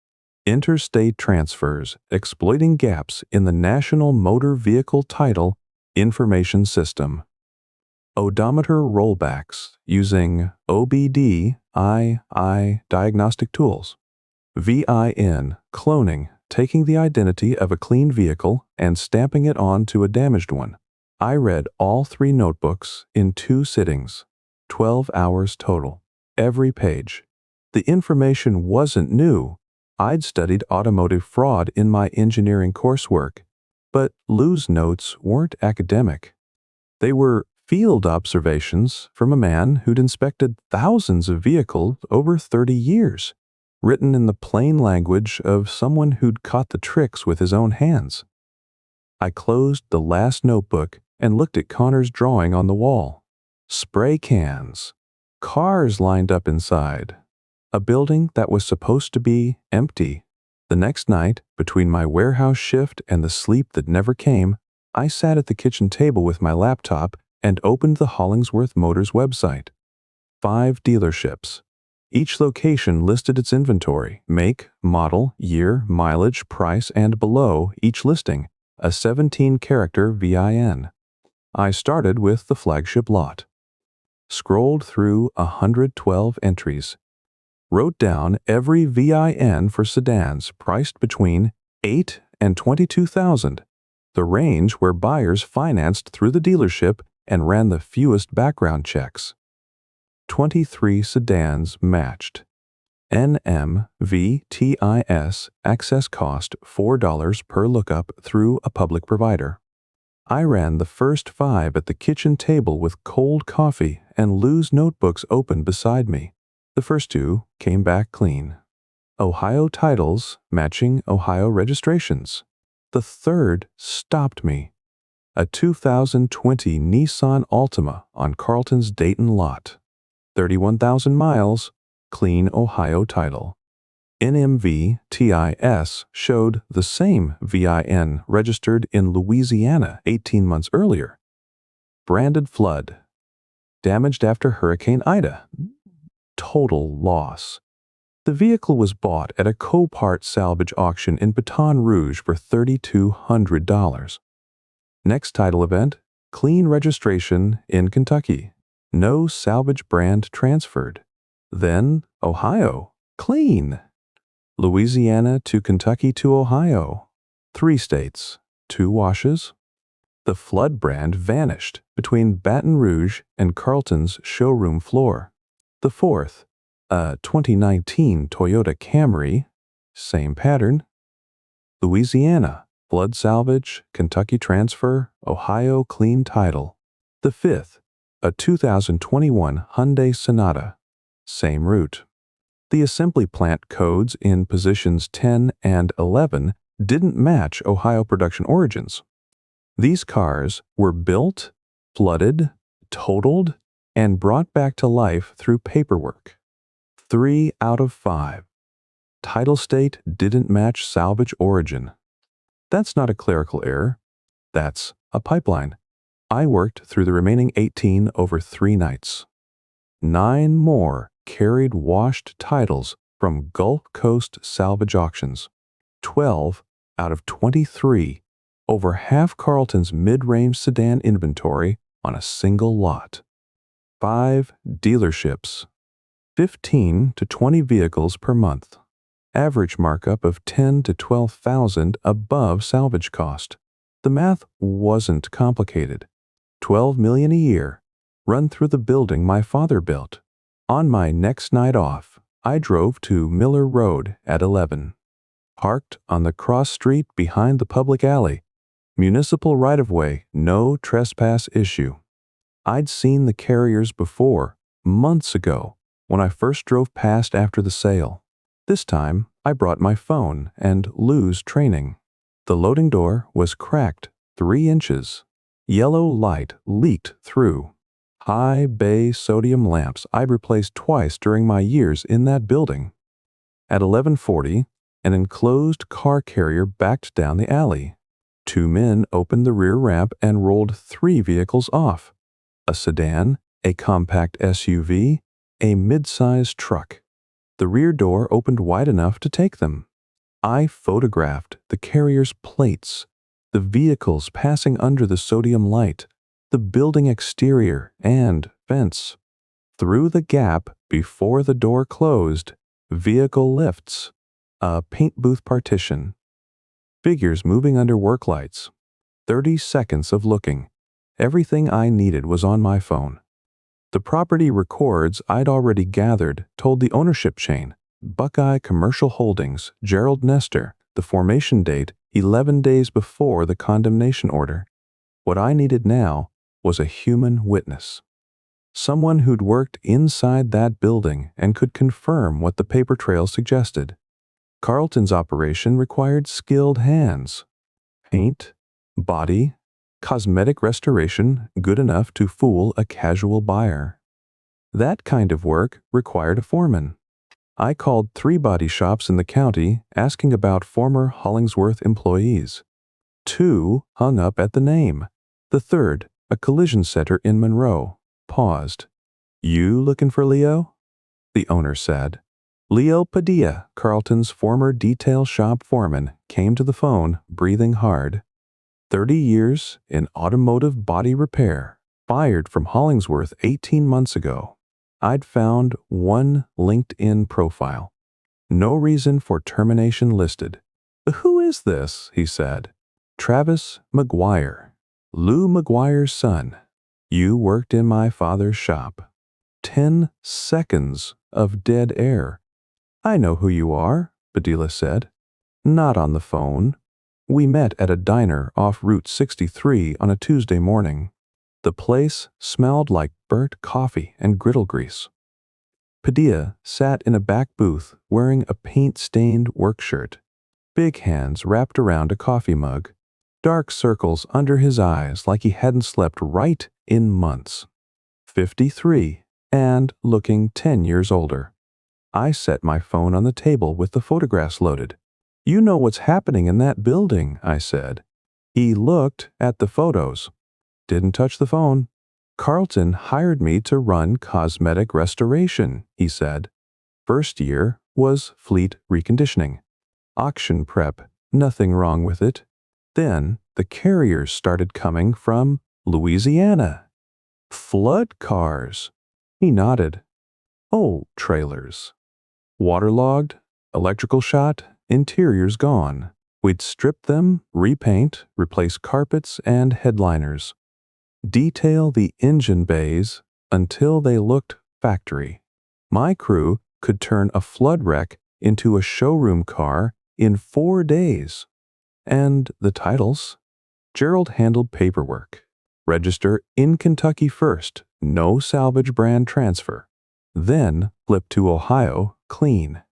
Interstate transfers exploiting gaps in the National Motor Vehicle Title Information System. Odometer rollbacks using OBD II diagnostic tools. VIN cloning, taking the identity of a clean vehicle and stamping it onto a damaged one. I read all 3 notebooks in 2 sittings, 12 hours total, every page. The information wasn't new. I'd studied automotive fraud in my engineering coursework, but Lou's notes weren't academic. They were field observations from a man who'd inspected thousands of vehicles over 30 years, written in the plain language of someone who'd caught the tricks with his own hands. I closed the last notebook and looked at Connor's drawing on the wall. Spray cans. Cars lined up inside. A building that was supposed to be empty. The next night, between my warehouse shift and the sleep that never came, I sat at the kitchen table with my laptop and opened the Hollingsworth Motors website. 5 dealerships. Each location listed its inventory, make, model, year, mileage, price, and below each listing, a 17-character VIN. I started with the flagship lot. Scrolled through 112 entries. Wrote down every VIN for sedans priced between $8,000 and $22,000, the range where buyers financed through the dealership and ran the fewest background checks. 23 sedans matched. NMVTIS access cost $4 per lookup through a public provider. I ran the first 5 at the kitchen table with cold coffee and Lou's notebooks open beside me. The first 2 came back clean. Ohio titles matching Ohio registrations. The third stopped me. A 2020 Nissan Altima on Carlton's Dayton lot. 31,000 miles, clean Ohio title. NMVTIS showed the same VIN registered in Louisiana 18 months earlier. Branded flood. Damaged after Hurricane Ida. Total loss. The vehicle was bought at a Copart salvage auction in Baton Rouge for $3,200. Next title event, clean registration in Kentucky. No salvage brand transferred. Then, Ohio, clean. Louisiana to Kentucky to Ohio. 3 states, 2 washes. The flood brand vanished between Baton Rouge and Carlton's showroom floor. The fourth, a 2019 Toyota Camry, same pattern. Louisiana, flood salvage, Kentucky transfer, Ohio clean title. The fifth, a 2021 Hyundai Sonata, same route. The assembly plant codes in positions 10 and 11 didn't match Ohio production origins. These cars were built, flooded, totaled, and brought back to life through paperwork. 3 out of 5. Title state didn't match salvage origin. That's not a clerical error. That's a pipeline. I worked through the remaining 18 over 3 nights. 9 more carried washed titles from Gulf Coast salvage auctions. 12 out of 23, over half Carlton's mid-range sedan inventory on a single lot. 5 dealerships. 15 to 20 vehicles per month. Average markup of $10,000 to $12,000 above salvage cost. The math wasn't complicated. $12 million a year, run through the building my father built. On my next night off, I drove to Miller Road at 11. Parked on the cross street behind the public alley. Municipal right-of-way, no trespass issue. I'd seen the carriers before, months ago, when I first drove past after the sale. This time, I brought my phone and Lou's training. The loading door was cracked 3 inches. Yellow light leaked through. High bay sodium lamps I'd replaced twice during my years in that building. At 11:40, an enclosed car carrier backed down the alley. 2 men opened the rear ramp and rolled 3 vehicles off. A sedan, a compact SUV, a mid-sized truck. The rear door opened wide enough to take them. I photographed the carrier's plates, the vehicles passing under the sodium light, the building exterior and fence. Through the gap before the door closed, vehicle lifts, a paint booth partition, figures moving under work lights. 30 seconds of looking. Everything I needed was on my phone. The property records I'd already gathered told the ownership chain, Buckeye Commercial Holdings, Gerald Nestor, the formation date 11 days before the condemnation order. What I needed now was a human witness. Someone who'd worked inside that building and could confirm what the paper trail suggested. Carlton's operation required skilled hands. Paint, body, cosmetic restoration good enough to fool a casual buyer. That kind of work required a foreman. I called 3 body shops in the county asking about former Hollingsworth employees. 2 hung up at the name. The third, a collision center in Monroe, paused. You looking for Leo? The owner said. Leo Padilla, Carlton's former detail shop foreman, came to the phone, breathing hard. 30 years in automotive body repair, fired from Hollingsworth 18 months ago. I'd found one LinkedIn profile. No reason for termination listed. Who is this? He said. Travis Maguire, Lou Maguire's son. You worked in my father's shop. 10 seconds of dead air. I know who you are, Padilla said. Not on the phone. We met at a diner off Route 63 on a Tuesday morning. The place smelled like burnt coffee and griddle grease. Padilla sat in a back booth wearing a paint-stained work shirt, big hands wrapped around a coffee mug, dark circles under his eyes like he hadn't slept right in months. 53, and looking 10 years older. I set my phone on the table with the photographs loaded. You know what's happening in that building, I said. He looked at the photos. Didn't touch the phone. Carlton hired me to run cosmetic restoration, he said. First year was fleet reconditioning. Auction prep, nothing wrong with it. Then the carriers started coming from Louisiana. Flood cars. He nodded. Oh, trailers. Waterlogged, electrical shot, interiors gone. We'd strip them, repaint, replace carpets and headliners. Detail the engine bays until they looked factory. My crew could turn a flood wreck into a showroom car in 4 days. And the titles? Gerald handled paperwork. Register in Kentucky first, no salvage brand transfer. Then flip to Ohio, clean.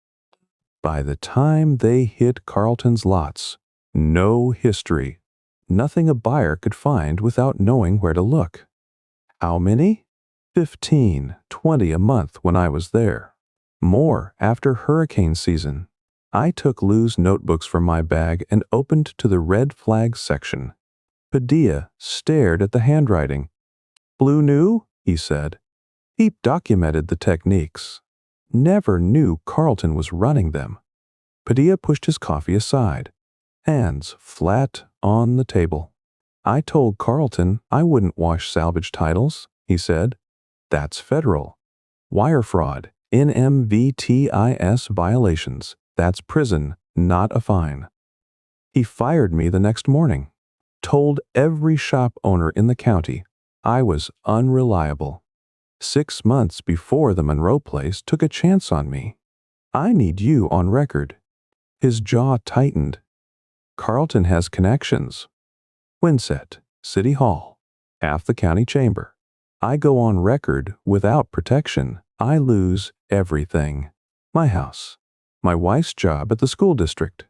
By the time they hit Carlton's lots, no history. Nothing a buyer could find without knowing where to look. How many? 15, 20 a month when I was there. More after hurricane season. I took Lou's notebooks from my bag and opened to the red flag section. Padilla stared at the handwriting. Blue knew, he said. He documented the techniques. Never knew Carlton was running them. Padilla pushed his coffee aside, hands flat on the table. I told Carlton I wouldn't wash salvage titles, he said. That's federal. Wire fraud, NMVTIS violations. That's prison, not a fine. He fired me the next morning. Told every shop owner in the county I was unreliable. 6 months before the Monroe place took a chance on me. I need you on record. His jaw tightened. Carlton has connections. Winsett, City Hall, half the county chamber. I go on record without protection. I lose everything. My house, my wife's job at the school district.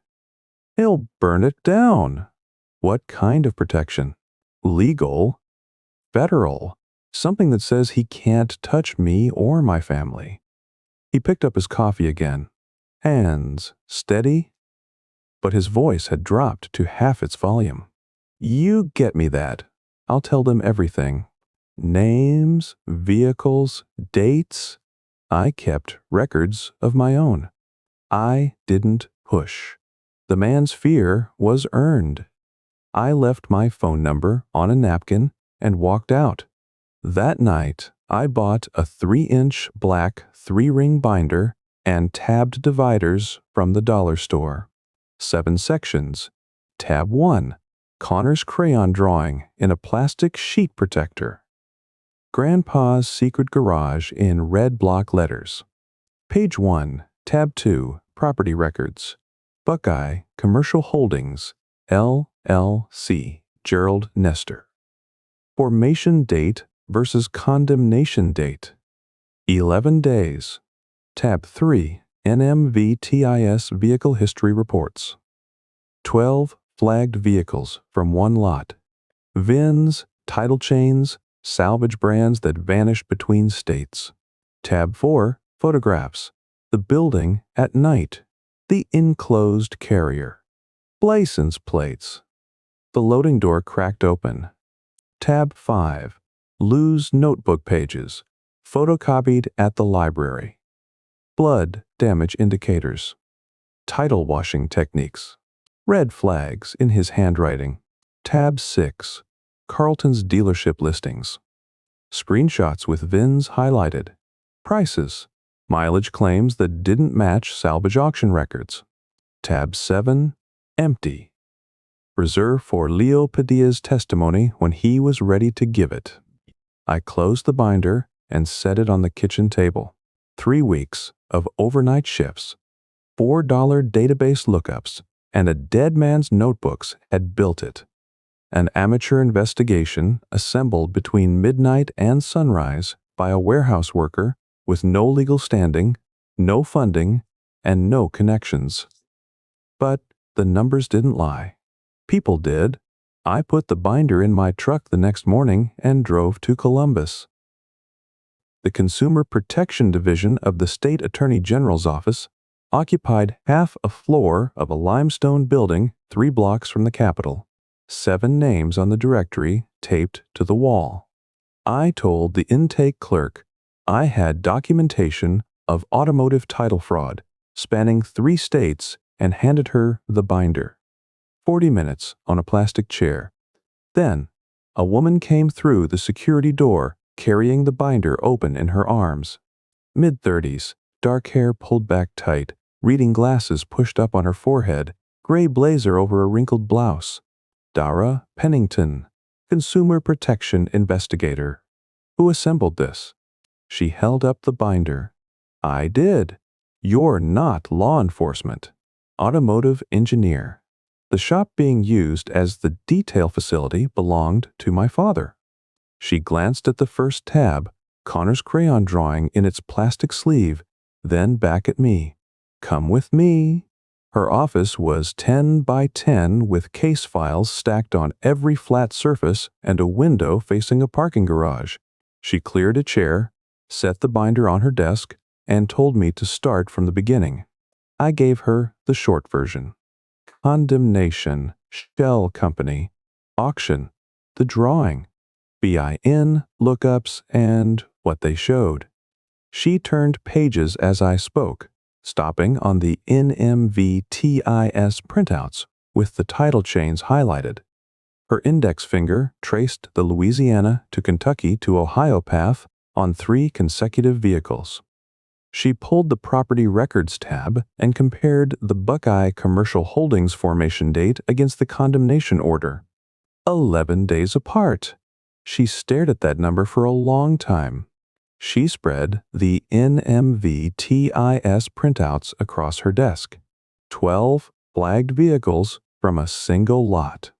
He'll burn it down. What kind of protection? Legal? Federal? Something that says he can't touch me or my family. He picked up his coffee again. Hands steady, but his voice had dropped to half its volume. You get me that. I'll tell them everything. Names, vehicles, dates. I kept records of my own. I didn't push. The man's fear was earned. I left my phone number on a napkin and walked out. That night, I bought a 3-inch black 3-ring binder and tabbed dividers from the dollar store. 7 sections. Tab 1, Connor's crayon drawing in a plastic sheet protector. Grandpa's secret garage in red block letters. Page 1, Tab 2, Property Records. Buckeye Commercial Holdings, LLC, Gerald Nestor. Formation date versus condemnation date. 11 days. Tab 3, NMVTIS Vehicle History Reports. 12 flagged vehicles from one lot. VINs, title chains, salvage brands that vanished between states. Tab 4, Photographs. The building at night. The enclosed carrier. License plates. The loading door cracked open. Tab 5. Lose notebook pages. Photocopied at the library. Blood damage indicators. Title washing techniques. Red flags in his handwriting. Tab 6. Carlton's dealership listings. Screenshots with VINs highlighted. Prices. Mileage claims that didn't match salvage auction records. Tab 7. Empty. Reserved for Leo Padilla's testimony when he was ready to give it. I closed the binder and set it on the kitchen table. 3 weeks of overnight shifts, $4 database lookups, and a dead man's notebooks had built it. An amateur investigation assembled between midnight and sunrise by a warehouse worker with no legal standing, no funding, and no connections. But the numbers didn't lie. People did. I put the binder in my truck the next morning and drove to Columbus. The Consumer Protection Division of the State Attorney General's office occupied half a floor of a limestone building 3 blocks from the Capitol. 7 names on the directory taped to the wall. I told the intake clerk I had documentation of automotive title fraud spanning 3 states and handed her the binder. 40 minutes on a plastic chair. Then, a woman came through the security door carrying the binder open in her arms. Mid-30s, dark hair pulled back tight, reading glasses pushed up on her forehead, gray blazer over a wrinkled blouse. Dara Pennington, Consumer Protection Investigator. Who assembled this? She held up the binder. I did. You're not law enforcement. Automotive engineer. The shop being used as the detail facility belonged to my father. She glanced at the first tab, Connor's crayon drawing in its plastic sleeve, then back at me. Come with me. Her office was 10 by 10 with case files stacked on every flat surface and a window facing a parking garage. She cleared a chair, set the binder on her desk, and told me to start from the beginning. I gave her the short version. Condemnation, shell company, auction, the drawing, BIN, lookups, and what they showed. She turned pages as I spoke, stopping on the NMVTIS printouts with the title chains highlighted. Her index finger traced the Louisiana to Kentucky to Ohio path on 3 consecutive vehicles. She pulled the Property Records tab and compared the Buckeye Commercial Holdings formation date against the condemnation order. 11 days apart. She stared at that number for a long time. She spread the NMVTIS printouts across her desk. 12 flagged vehicles from a single lot.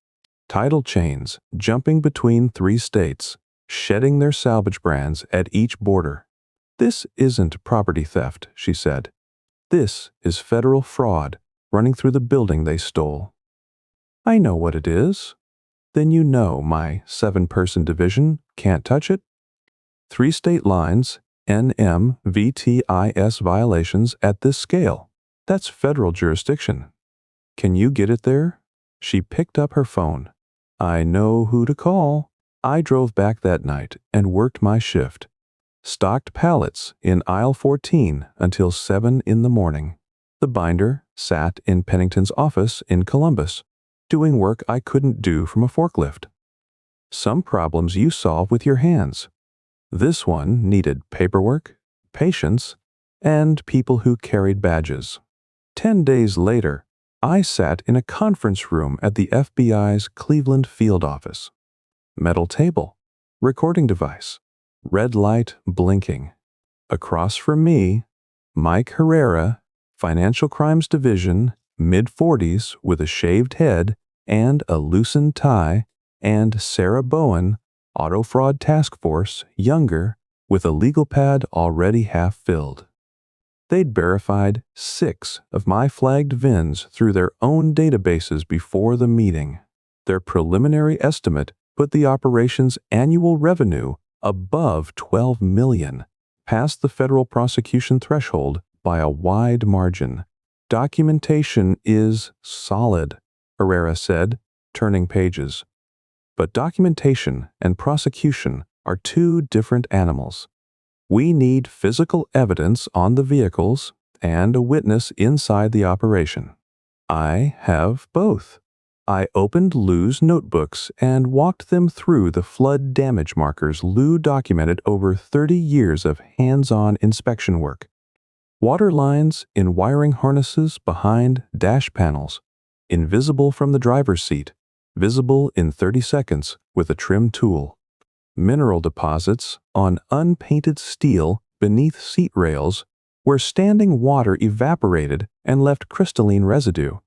Title chains jumping between 3 states, shedding their salvage brands at each border. This isn't property theft, she said. This is federal fraud running through the building they stole. I know what it is. Then you know my 7-person division can't touch it. 3 state lines, NMVTIS violations at this scale. That's federal jurisdiction. Can you get it there? She picked up her phone. I know who to call. I drove back that night and worked my shift. Stocked pallets in aisle 14 until 7 in the morning. The binder sat in Pennington's office in Columbus, doing work I couldn't do from a forklift. Some problems you solve with your hands. This one needed paperwork, patience, and people who carried badges. 10 days later, I sat in a conference room at the FBI's Cleveland field office. Metal table, recording device, red light blinking. Across from me, Mike Herrera, Financial Crimes Division, mid-40s with a shaved head and a loosened tie, and Sarah Bowen, Auto Fraud Task Force, younger, with a legal pad already half filled. They'd verified 6 of my flagged VINs through their own databases before the meeting. Their preliminary estimate put the operation's annual revenue above $12 million, past the federal prosecution threshold by a wide margin. Documentation is solid, Herrera said, turning pages. But documentation and prosecution are two different animals. We need physical evidence on the vehicles and a witness inside the operation. I have both. I opened Lou's notebooks and walked them through the flood damage markers Lou documented over 30 years of hands-on inspection work. Water lines in wiring harnesses behind dash panels, invisible from the driver's seat, visible in 30 seconds with a trim tool. Mineral deposits on unpainted steel beneath seat rails where standing water evaporated and left crystalline residue.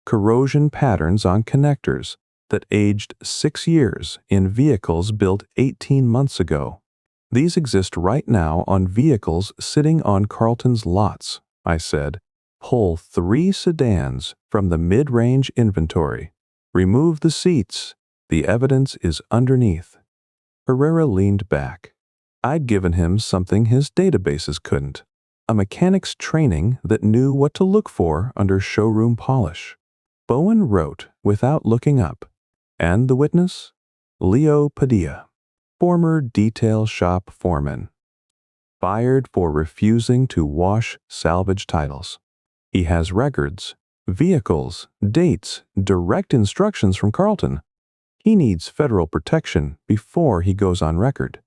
Corrosion patterns on connectors that aged 6 years in vehicles built 18 months ago. These exist right now on vehicles sitting on Carlton's lots, I said. Pull 3 sedans from the mid-range inventory. Remove the seats. The evidence is underneath. Herrera leaned back. I'd given him something his databases couldn't. A mechanic's training that knew what to look for under showroom polish. Bowen wrote without looking up. And the witness? Leo Padilla, former detail shop foreman. Fired for refusing to wash salvage titles. He has records, vehicles, dates, direct instructions from Carlton. He needs federal protection before he goes on record.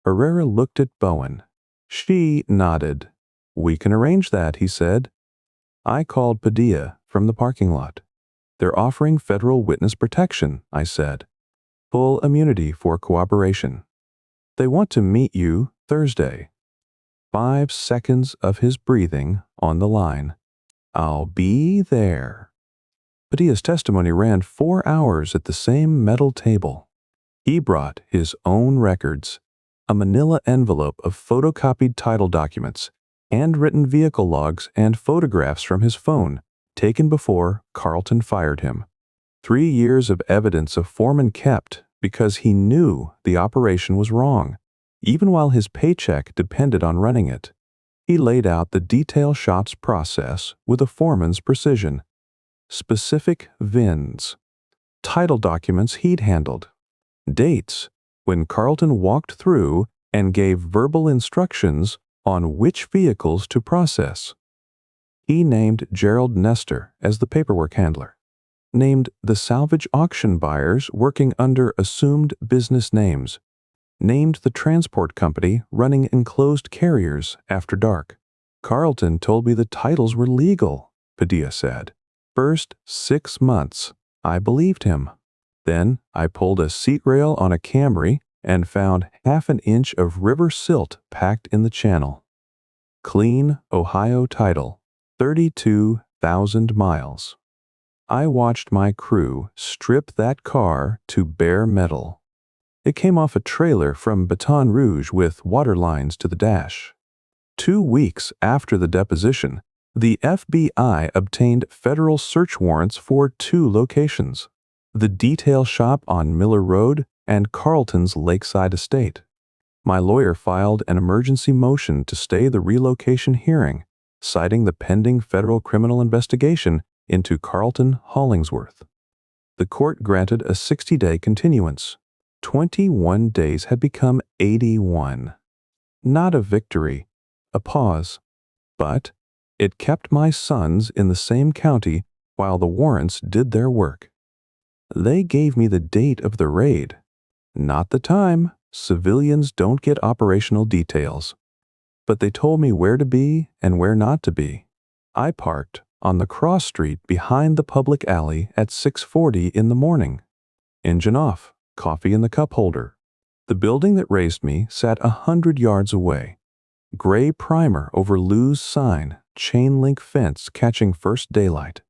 Herrera looked at Bowen. She nodded. We can arrange that, he said. I called Padilla from the parking lot. They're offering federal witness protection, I said. Full immunity for cooperation. They want to meet you Thursday. 5 seconds of his breathing on the line. I'll be there. Padilla's testimony ran 4 hours at the same metal table. He brought his own records, a manila envelope of photocopied title documents, handwritten vehicle logs, and photographs from his phone, taken before Carlton fired him. 3 years of evidence a foreman kept because he knew the operation was wrong, even while his paycheck depended on running it. He laid out the detail shop's process with a foreman's precision. Specific VINs, title documents he'd handled, dates when Carlton walked through and gave verbal instructions on which vehicles to process. He named Gerald Nestor as the paperwork handler, named the salvage auction buyers working under assumed business names, named the transport company running enclosed carriers after dark. Carlton told me the titles were legal, Padilla said. First 6 months, I believed him. Then I pulled a seat rail on a Camry and found half an inch of river silt packed in the channel. Clean Ohio title. 32,000 miles. I watched my crew strip that car to bare metal. It came off a trailer from Baton Rouge with water lines to the dash. 2 weeks after the deposition, the FBI obtained federal search warrants for 2 locations, the detail shop on Miller Road and Carlton's Lakeside estate. My lawyer filed an emergency motion to stay the relocation hearing, citing the pending federal criminal investigation into Carlton Hollingsworth. The court granted a 60-day continuance. 21 days had become 81. Not a victory, a pause, but it kept my sons in the same county while the warrants did their work. They gave me the date of the raid, not the time. Civilians don't get operational details. But they told me where to be and where not to be. I parked on the cross street behind the public alley at 6:40 in the morning. Engine off, coffee in the cup holder. The building that raised me sat 100 yards away. Gray primer over Lou's sign, chain link fence catching first daylight.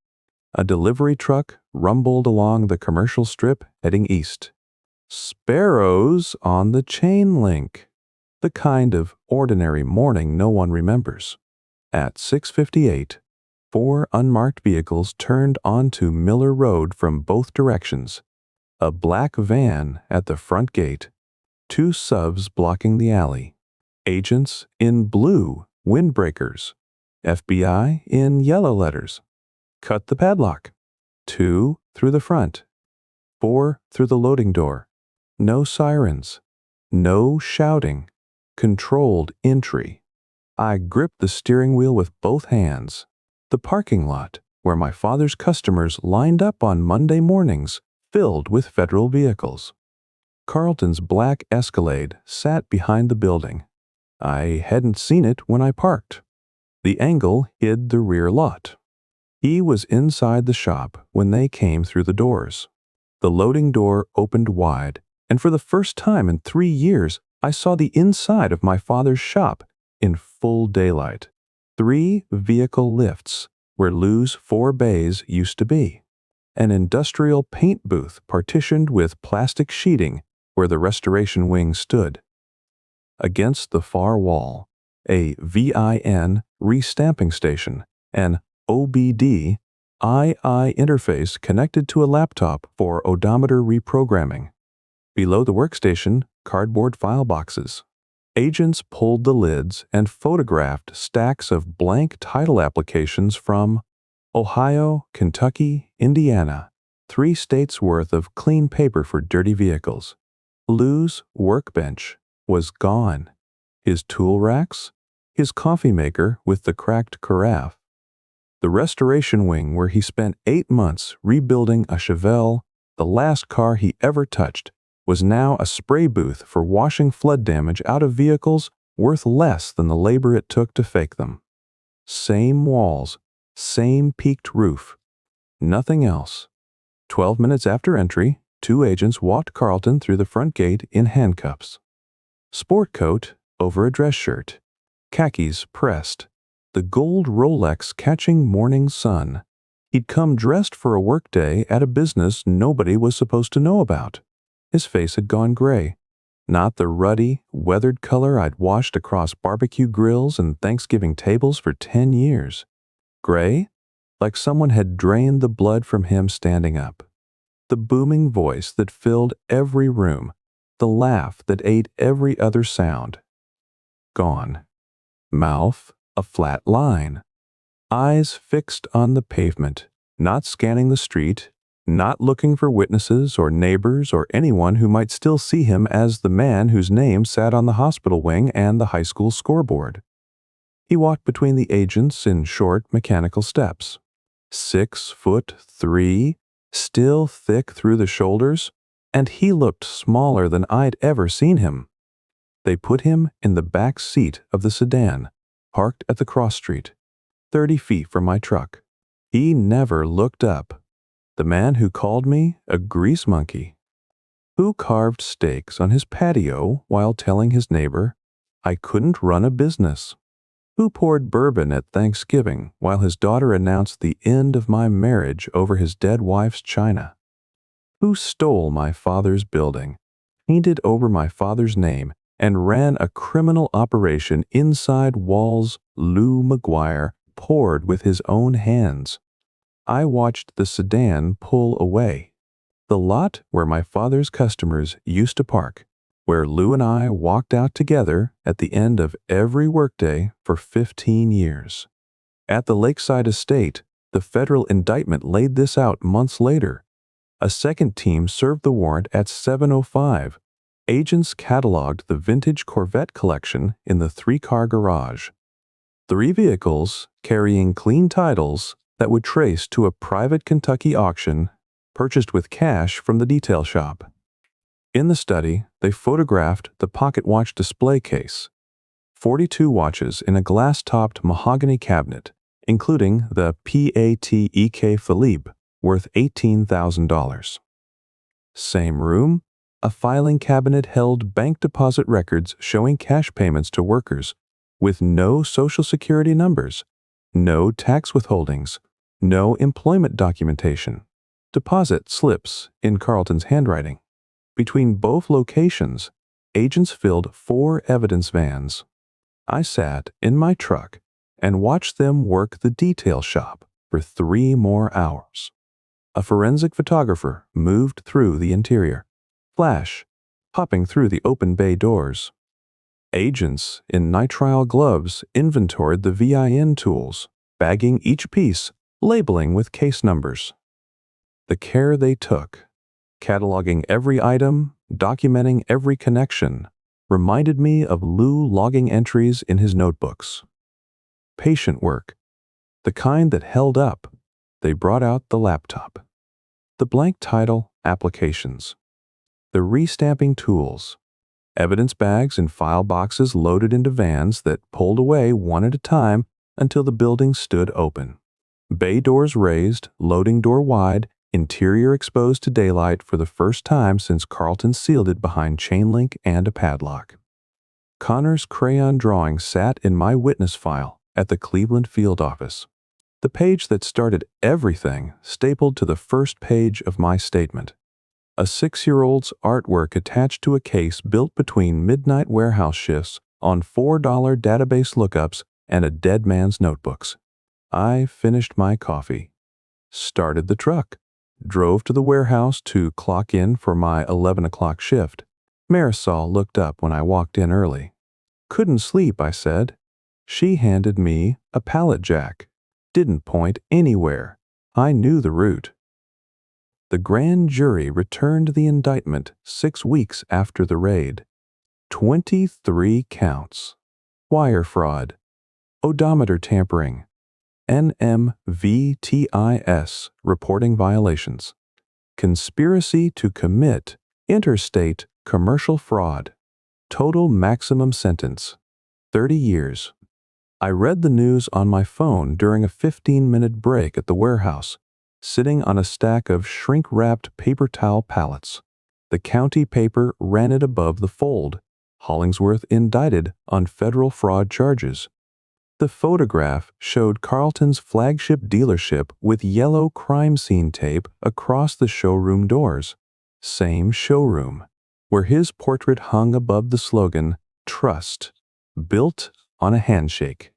A delivery truck rumbled along the commercial strip heading east. Sparrows on the chain link. The kind of ordinary morning no one remembers. At 6:58, 4 unmarked vehicles turned onto Miller Road from both directions. A black van at the front gate, 2 subs blocking the alley, agents in blue windbreakers, FBI in yellow letters. Cut the padlock. 2 through the front. 4 through the loading door. No sirens. No shouting. Controlled entry. I gripped the steering wheel with both hands. The parking lot, where my father's customers lined up on Monday mornings, filled with federal vehicles. Carlton's black Escalade sat behind the building. I hadn't seen it when I parked. The angle hid the rear lot. He was inside the shop when they came through the doors. The loading door opened wide, and for the first time in 3 years, I saw the inside of my father's shop in full daylight. 3 vehicle lifts, where Lou's 4 bays used to be. An industrial paint booth partitioned with plastic sheeting where the restoration wing stood. Against the far wall, a VIN restamping station, an OBD II interface connected to a laptop for odometer reprogramming. Below the workstation, cardboard file boxes. Agents pulled the lids and photographed stacks of blank title applications from Ohio, Kentucky, Indiana, 3 states' worth of clean paper for dirty vehicles. Lou's workbench was gone. His tool racks, his coffee maker with the cracked carafe. The restoration wing where he spent 8 months rebuilding a Chevelle, the last car he ever touched, was now a spray booth for washing flood damage out of vehicles worth less than the labor it took to fake them. Same walls, same peaked roof. Nothing else. 12 minutes after entry, 2 agents walked Carlton through the front gate in handcuffs. Sport coat over a dress shirt. Khakis pressed. The gold Rolex catching morning sun. He'd come dressed for a workday at a business nobody was supposed to know about. His face had gone gray. Not the ruddy, weathered color I'd washed across barbecue grills and Thanksgiving tables for 10 years. Gray, like someone had drained the blood from him standing up. The booming voice that filled every room, the laugh that ate every other sound. Gone. Mouth a flat line. Eyes fixed on the pavement, not scanning the street, not looking for witnesses or neighbors or anyone who might still see him as the man whose name sat on the hospital wing and the high school scoreboard. He walked between the agents in short mechanical steps. 6'3", still thick through the shoulders, and he looked smaller than I'd ever seen him. They put him in the back seat of the sedan, parked at the cross street, 30 feet from my truck. He never looked up. The man who called me a grease monkey. Who carved steaks on his patio while telling his neighbor, I couldn't run a business. Who poured bourbon at Thanksgiving while his daughter announced the end of my marriage over his dead wife's china. Who stole my father's building, painted over my father's name, and ran a criminal operation inside walls Lou Maguire poured with his own hands. I watched the sedan pull away. The lot where my father's customers used to park, where Lou and I walked out together at the end of every workday for 15 years. At the Lakeside estate, the federal indictment laid this out months later. A second team served the warrant at 7:05. Agents cataloged the vintage Corvette collection in the 3-car garage. 3 vehicles carrying clean titles that would trace to a private Kentucky auction purchased with cash from the detail shop. In the study, they photographed the pocket watch display case. 42 watches in a glass-topped mahogany cabinet, including the Patek Philippe, worth $18,000. Same room, a filing cabinet held bank deposit records showing cash payments to workers, with no Social Security numbers, no tax withholdings, no employment documentation, deposit slips in Carlton's handwriting. Between both locations, agents filled 4 evidence vans. I sat in my truck and watched them work the detail shop for 3 more hours. A forensic photographer moved through the interior, flash popping through the open bay doors. Agents in nitrile gloves inventoried the VIN tools, bagging each piece, labeling with case numbers. The care they took. cataloging every item, documenting every connection, reminded me of Lou logging entries in his notebooks. Patient work, the kind that held up. They brought out the laptop. The blank title, applications. The restamping tools. Evidence bags and file boxes loaded into vans that pulled away one at a time until the building stood open. Bay doors raised, loading door wide, interior exposed to daylight for the first time since Carlton sealed it behind chain link and a padlock. Connor's crayon drawing sat in my witness file at the Cleveland field office. The page that started everything stapled to the first page of my statement. A 6-year-old's artwork attached to a case built between midnight warehouse shifts on $4 database lookups and a dead man's notebooks. I finished my coffee, started the truck, drove to the warehouse to clock in for my 11 o'clock shift. Marisol looked up when I walked in early. Couldn't sleep, I said. She handed me a pallet jack. Didn't point anywhere. I knew the route. The grand jury returned the indictment 6 weeks after the raid. 23 counts. Wire fraud, odometer tampering, NMVTIS reporting violations, conspiracy to commit interstate commercial fraud. Total maximum sentence, 30 years. I read the news on my phone during a 15-minute break at the warehouse, sitting on a stack of shrink-wrapped paper towel pallets. The county paper ran it above the fold. Hollingsworth indicted on federal fraud charges. The photograph showed Carlton's flagship dealership with yellow crime scene tape across the showroom doors. Same showroom, where his portrait hung above the slogan, Trust, built on a handshake.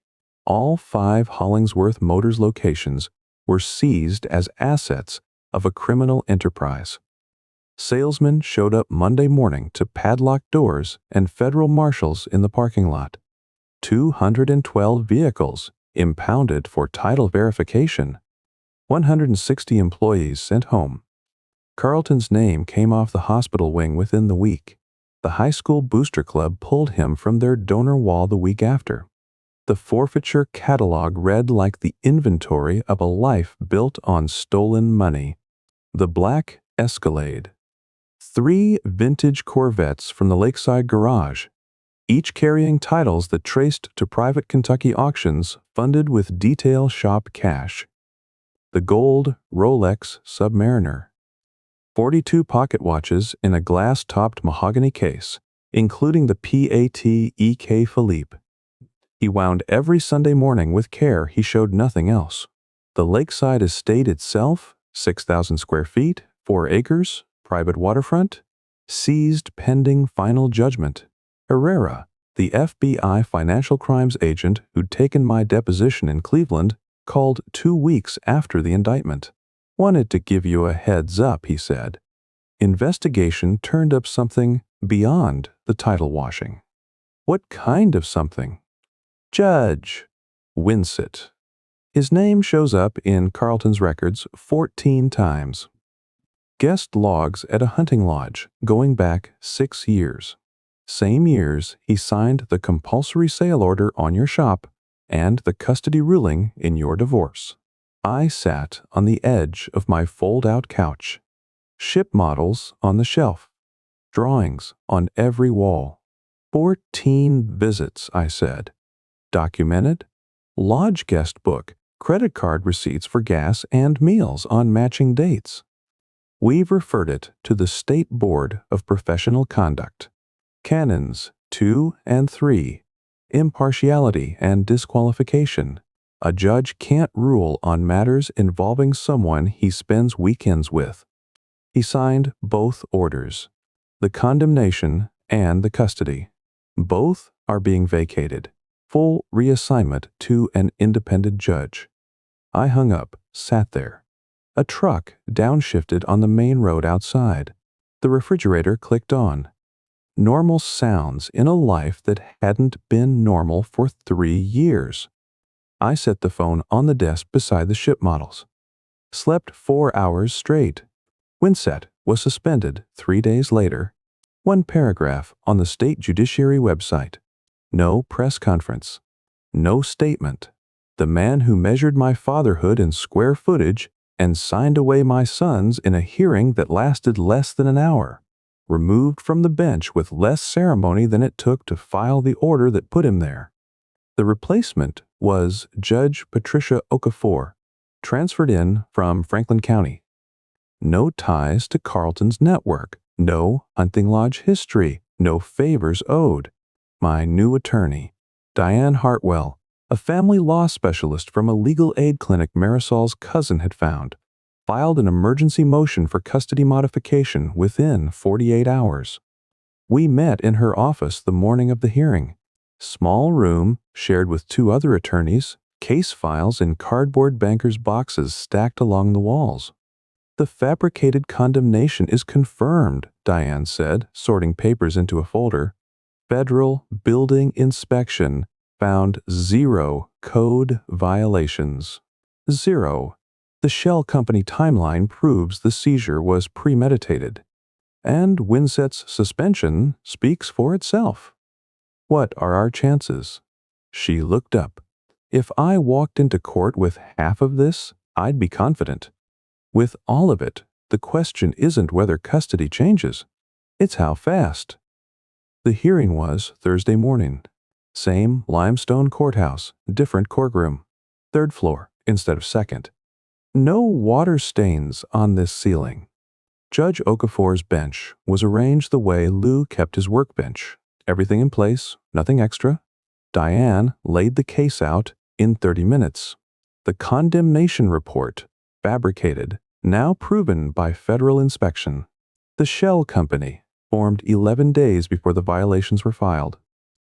All 5 Hollingsworth Motors locations were seized as assets of a criminal enterprise. Salesmen showed up Monday morning to padlock doors and federal marshals in the parking lot. 212 vehicles impounded for title verification. 160 employees sent home. Carlton's name came off the hospital wing within the week. The high school booster club pulled him from their donor wall the week after. The forfeiture catalog read like the inventory of a life built on stolen money. The black Escalade. 3 vintage Corvettes from the Lakeside garage, each carrying titles that traced to private Kentucky auctions funded with detail shop cash. The gold Rolex Submariner. 42 pocket watches in a glass-topped mahogany case, including the PAT-EK Philippe. He wound every Sunday morning with care he showed nothing else. The Lakeside estate itself, 6,000 square feet, 4 acres, private waterfront, seized pending final judgment. Herrera, the FBI financial crimes agent who'd taken my deposition in Cleveland, called 2 weeks after the indictment. Wanted to give you a heads up, he said. Investigation turned up something beyond the title washing. What kind of something? Judge Winsett. His name shows up in Carlton's records 14 times. Guest logs at a hunting lodge going back 6 years. Same years he signed the compulsory sale order on your shop and the custody ruling in your divorce. I sat on the edge of my fold-out couch. Ship models on the shelf. Drawings on every wall. 14 visits, I said. Documented. Lodge guest book. Credit card receipts for gas and meals on matching dates. We've referred it to the State Board of Professional Conduct. Canons 2 and 3. Impartiality and disqualification. A judge can't rule on matters involving someone he spends weekends with. He signed both orders, the condemnation and the custody. Both are being vacated. Full reassignment to an independent judge. I hung up, sat there. A truck downshifted on the main road outside. The refrigerator clicked on. Normal sounds in a life that hadn't been normal for 3 years. I set the phone on the desk beside the ship models. Slept 4 hours straight. Winsett was suspended 3 days later. One paragraph on the state judiciary website. No press conference. No statement. The man who measured my fatherhood in square footage and signed away my sons in a hearing that lasted less than an hour, removed from the bench with less ceremony than it took to file the order that put him there. The replacement was Judge Patricia Okafor, transferred in from Franklin County. No ties to Carlton's network, no hunting lodge history, no favors owed. My new attorney, Diane Hartwell, a family law specialist from a legal aid clinic Marisol's cousin had found, filed an emergency motion for custody modification within 48 hours. We met in her office the morning of the hearing. Small room shared with 2 other attorneys, case files in cardboard bankers' boxes stacked along the walls. The fabricated condemnation is confirmed, Diane said, sorting papers into a folder. Federal Building Inspection found 0 code violations. 0. The shell company timeline proves the seizure was premeditated. And Winsett's suspension speaks for itself. What are our chances? She looked up. If I walked into court with half of this, I'd be confident. With all of it, the question isn't whether custody changes. It's how fast. The hearing was Thursday morning. Same limestone courthouse, different courtroom. 3rd floor instead of 2nd. No water stains on this ceiling. Judge Okafor's bench was arranged the way Lou kept his workbench. Everything in place, nothing extra. Diane laid the case out in 30 minutes. The condemnation report, fabricated, now proven by federal inspection. The shell company, formed 11 days before the violations were filed.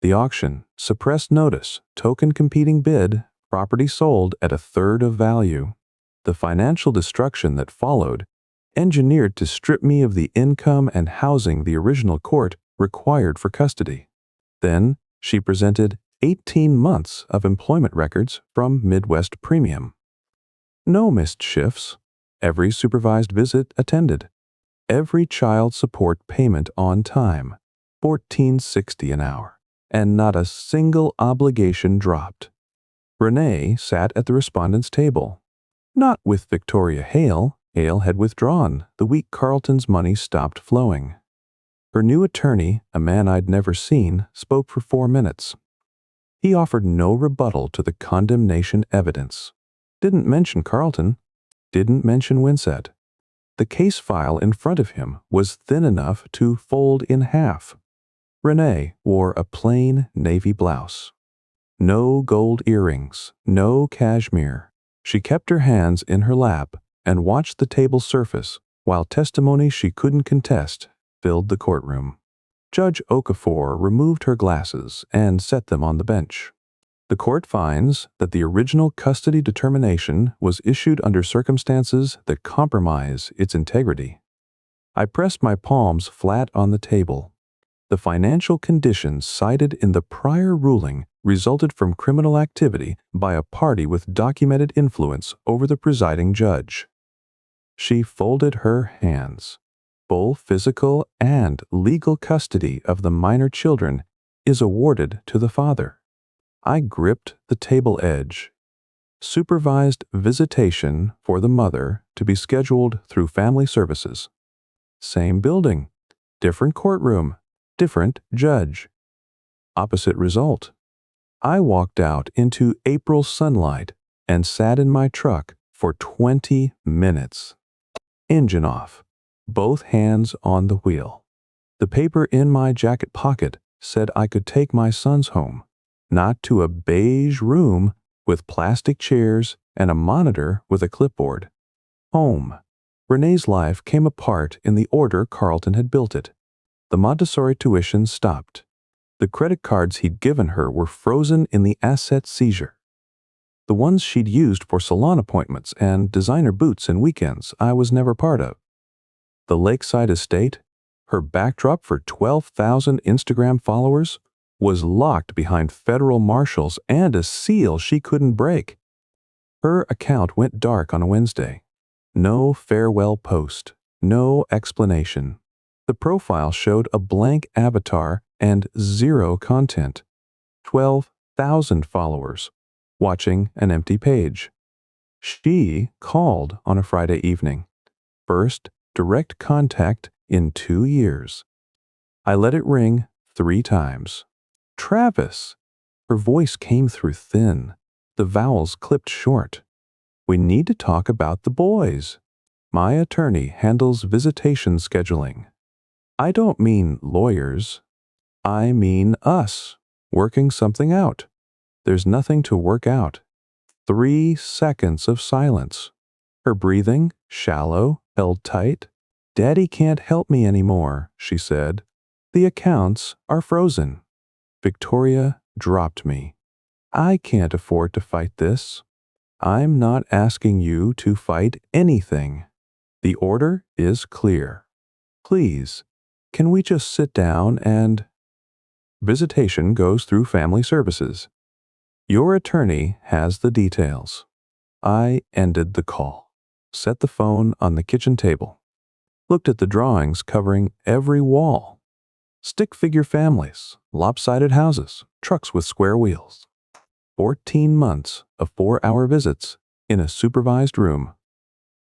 The auction, suppressed notice, token competing bid, property sold at 1/3 of value. The financial destruction that followed, engineered to strip me of the income and housing the original court required for custody. Then she presented 18 months of employment records from Midwest Premium. No missed shifts. Every supervised visit attended. Every child support payment on time, $14.60 an hour, and not a single obligation dropped. Renee sat at the respondent's table. Not with Victoria Hale. Hale had withdrawn the week Carlton's money stopped flowing. Her new attorney, a man I'd never seen, spoke for 4 minutes. He offered no rebuttal to the condemnation evidence. Didn't mention Carlton. Didn't mention Winsett. The case file in front of him was thin enough to fold in half. Renee wore a plain navy blouse. No gold earrings, no cashmere. She kept her hands in her lap and watched the table surface while testimony she couldn't contest filled the courtroom. Judge Okafor removed her glasses and set them on the bench. The court finds that the original custody determination was issued under circumstances that compromise its integrity. I pressed my palms flat on the table. The financial conditions cited in the prior ruling resulted from criminal activity by a party with documented influence over the presiding judge. She folded her hands. Full physical and legal custody of the minor children is awarded to the father. I gripped the table edge. Supervised visitation for the mother to be scheduled through family services. Same building, different courtroom, different judge. Opposite result. I walked out into April sunlight and sat in my truck for 20 minutes. Engine off, both hands on the wheel. The paper in my jacket pocket said I could take my sons home, not to a beige room with plastic chairs and a monitor with a clipboard. Home. Renee's life came apart in the order Carlton had built it. The Montessori tuition stopped. The credit cards he'd given her were frozen in the asset seizure. The ones she'd used for salon appointments and designer boots and weekends I was never part of. The Lakeside estate, her backdrop for 12,000 Instagram followers, was locked behind federal marshals and a seal she couldn't break. Her account went dark on a Wednesday. No farewell post, No explanation. The profile showed a blank avatar and zero content. 12,000 followers, watching an empty page. She called on a Friday evening. First direct contact in 2 years. I let it ring 3 times. Travis! Her voice came through thin, the vowels clipped short. We need to talk about the boys. My attorney handles visitation scheduling. I don't mean lawyers. I mean us, working something out. There's nothing to work out. 3 seconds of silence. Her breathing, shallow, held tight. Daddy can't help me anymore, she said. The accounts are frozen. Victoria dropped me. I can't afford to fight this. I'm not asking you to fight anything. The order is clear. Please, can we just sit down and... Visitation goes through family services. Your attorney has the details. I ended the call, set the phone on the kitchen table, looked at the drawings covering every wall. Stick figure families, lopsided houses, trucks with square wheels. 14 months of 4-hour visits in a supervised room.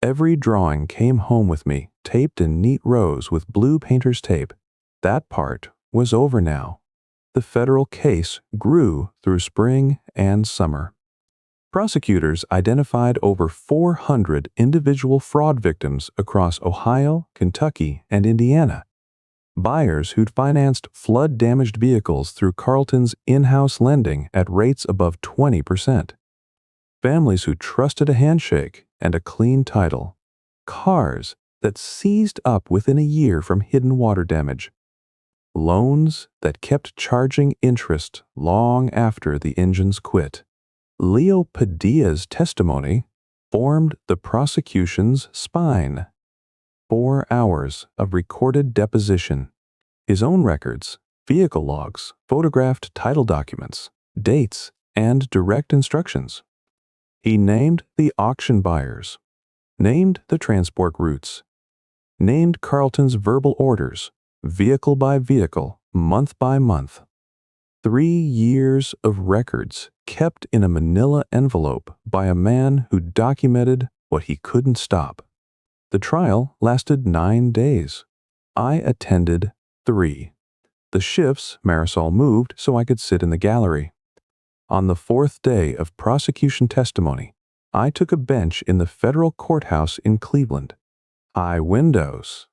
Every drawing came home with me, taped in neat rows with blue painter's tape. That part was over now. The federal case grew through spring and summer. Prosecutors identified over 400 individual fraud victims across Ohio, Kentucky, and Indiana. Buyers who'd financed flood-damaged vehicles through Carlton's in-house lending at rates above 20%. Families who trusted a handshake and a clean title. Cars that seized up within a year from hidden water damage. Loans that kept charging interest long after the engines quit. Leo Padilla's testimony formed the prosecution's spine. 4 hours of recorded deposition. His own records, vehicle logs, photographed title documents, dates, and direct instructions. He named the auction buyers, named the transport routes, named Carlton's verbal orders, vehicle by vehicle, month by month. 3 years of records kept in a manila envelope by a man who documented what he couldn't stop. The trial lasted 9 days. I attended 3. The shifts Marisol moved so I could sit in the gallery. On the 4th day of prosecution testimony, I took a bench in the federal courthouse in Cleveland. High windows.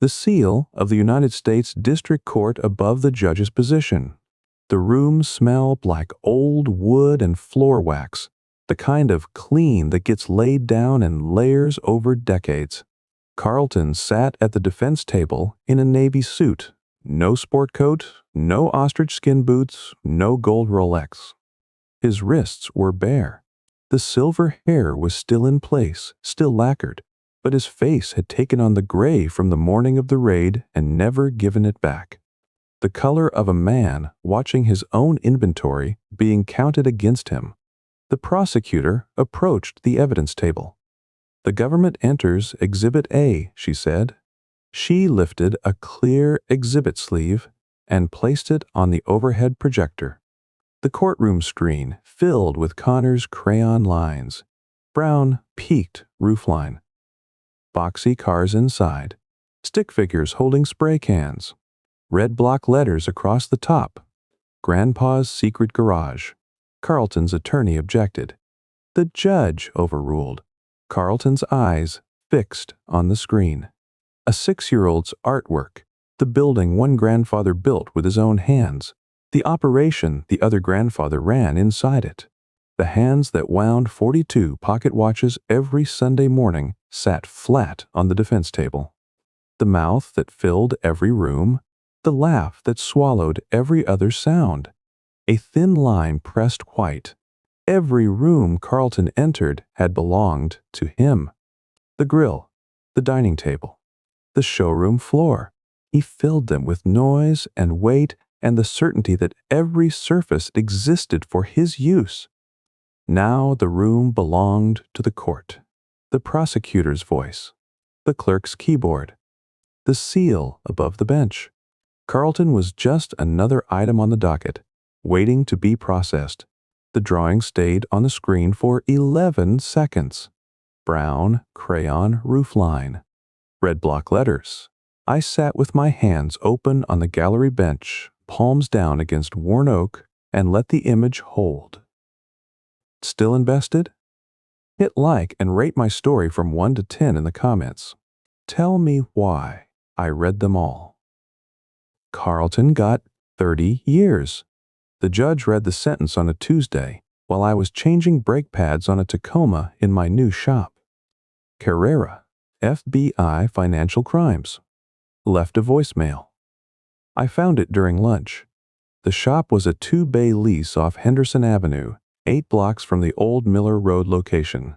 The seal of the United States District Court above the judge's position. The room smelled like old wood and floor wax, the kind of clean that gets laid down in layers over decades. Carlton sat at the defense table in a navy suit. No sport coat, no ostrich skin boots, no gold Rolex. His wrists were bare. The silver hair was still in place, still lacquered, but his face had taken on the gray from the morning of the raid and never given it back. The color of a man watching his own inventory being counted against him. The prosecutor approached the evidence table. The government enters Exhibit A, she said. She lifted a clear exhibit sleeve and placed it on the overhead projector. The courtroom screen filled with Connor's crayon lines. Brown, peaked roofline. Boxy cars inside. Stick figures holding spray cans. Red block letters across the top. Grandpa's secret garage. Carlton's attorney objected. The judge overruled. Carlton's eyes fixed on the screen. A 6-year-old's artwork. The building one grandfather built with his own hands. The operation the other grandfather ran inside it. The hands that wound 42 pocket watches every Sunday morning sat flat on the defense table. The mouth that filled every room. The laugh that swallowed every other sound. A thin line pressed white. Every room Carlton entered had belonged to him. The grill, the dining table, the showroom floor. He filled them with noise and weight and the certainty that every surface existed for his use. Now the room belonged to the court. The prosecutor's voice. the clerk's keyboard. The seal above the bench. Carlton was just another item on the docket, waiting to be processed. The drawing stayed on the screen for 11 seconds. Brown, crayon, roofline. Red block letters. I sat with my hands open on the gallery bench, palms down against worn oak, and let the image hold. Still invested? Hit like and rate my story from 1 to 10 in the comments. Tell me why. I read them all. Carlton got 30 years. The judge read the sentence on a Tuesday while I was changing brake pads on a Tacoma in my new shop. Carrera, FBI financial crimes. Left a voicemail. I found it during lunch. The shop was a 2-bay lease off Henderson Avenue, 8 blocks from the old Miller Road location.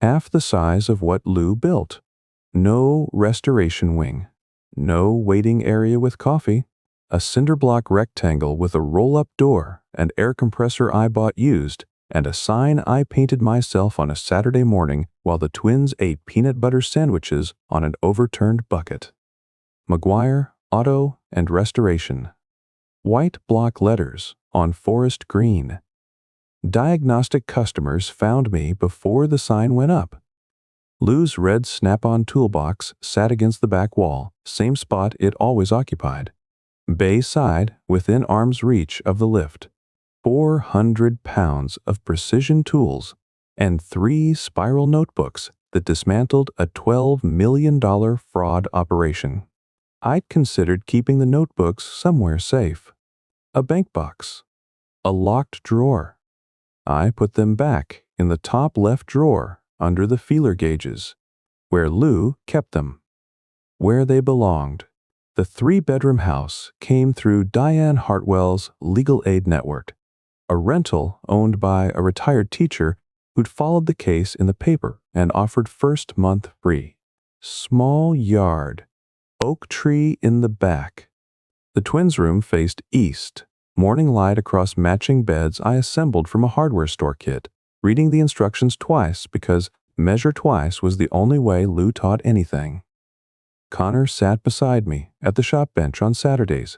Half the size of what Lou built. No restoration wing. No waiting area with coffee. A cinder block rectangle with a roll-up door, an air compressor I bought used, and a sign I painted myself on a Saturday morning while the twins ate peanut butter sandwiches on an overturned bucket. Maguire, Auto, and Restoration. White block letters on forest green. Diagnostic customers found me before the sign went up. Lou's red Snap-on toolbox sat against the back wall, same spot it always occupied. Bay side, within arm's reach of the lift. 400 pounds of precision tools and 3 spiral notebooks that dismantled a $12 million fraud operation. I'd considered keeping the notebooks somewhere safe. A bank box. A locked drawer. I put them back in the top left drawer under the feeler gauges, where Lou kept them. Where they belonged. The 3-bedroom house came through Diane Hartwell's legal aid network, a rental owned by a retired teacher who'd followed the case in the paper and offered first month free. Small yard. Oak tree in the back. The twins' room faced east. Morning light across matching beds I assembled from a hardware store kit, reading the instructions twice because measure twice was the only way Lou taught anything. Connor sat beside me at the shop bench on Saturdays,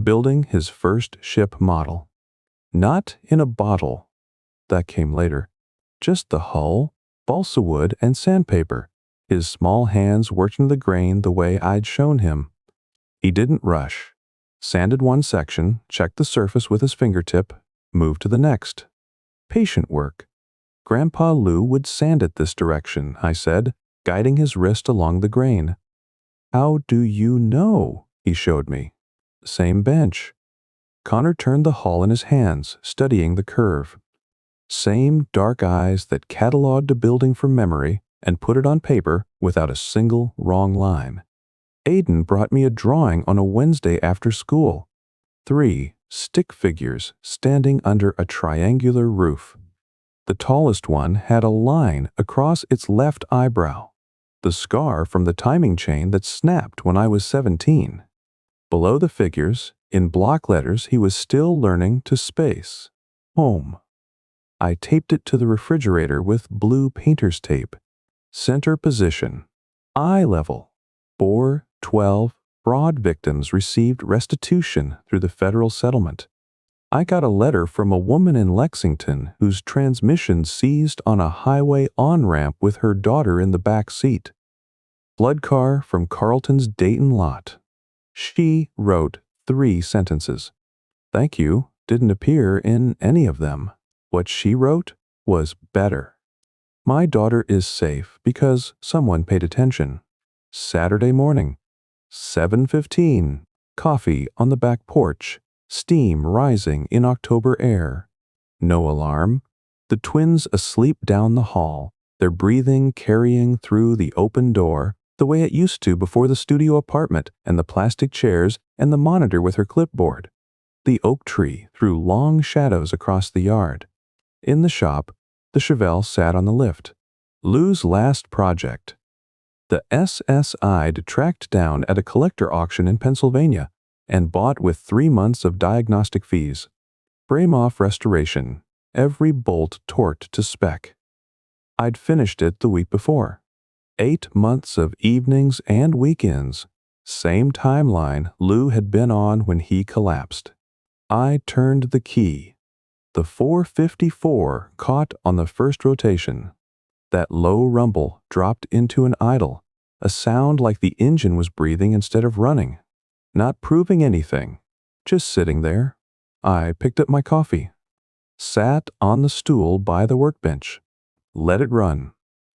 building his first ship model. Not in a bottle. That came later. Just the hull, balsa wood, and sandpaper. His small hands worked into the grain the way I'd shown him. He didn't rush. Sanded one section, checked the surface with his fingertip, moved to the next. Patient work. Grandpa Lou would sand it this direction, I said, guiding his wrist along the grain. How do you know? He showed me. Same bench. Connor turned the hull in his hands, studying the curve. Same dark eyes that cataloged a building from memory and put it on paper without a single wrong line. Aiden brought me a drawing on a Wednesday after school. 3 stick figures standing under a triangular roof. The tallest one had a line across its left eyebrow, the scar from the timing chain that snapped when I was 17. Below the figures, in block letters, he was still learning to space. Home. I taped it to the refrigerator with blue painter's tape. Center position. Eye level. 412 fraud victims received restitution through the federal settlement. I got a letter from a woman in Lexington whose transmission seized on a highway on-ramp with her daughter in the back seat. Blood car from Carlton's Dayton lot. She wrote 3 sentences. Thank you didn't appear in any of them. What she wrote was better. My daughter is safe because someone paid attention. Saturday morning, 7:15, coffee on the back porch, steam rising in October air. No alarm. The twins asleep down the hall, their breathing carrying through the open door, the way it used to before the studio apartment and the plastic chairs and the monitor with her clipboard. The oak tree threw long shadows across the yard. In the shop, the Chevelle sat on the lift. Lou's last project. The SSI'd tracked down at a collector auction in Pennsylvania and bought with 3 months of diagnostic fees. Frame-off restoration, every bolt torqued to spec. I'd finished it the week before. 8 months of evenings and weekends. Same timeline Lou had been on when he collapsed. I turned the key. The 454 caught on the first rotation. That low rumble dropped into an idle, a sound like the engine was breathing instead of running. Not proving anything, just sitting there. I picked up my coffee, sat on the stool by the workbench, let it run.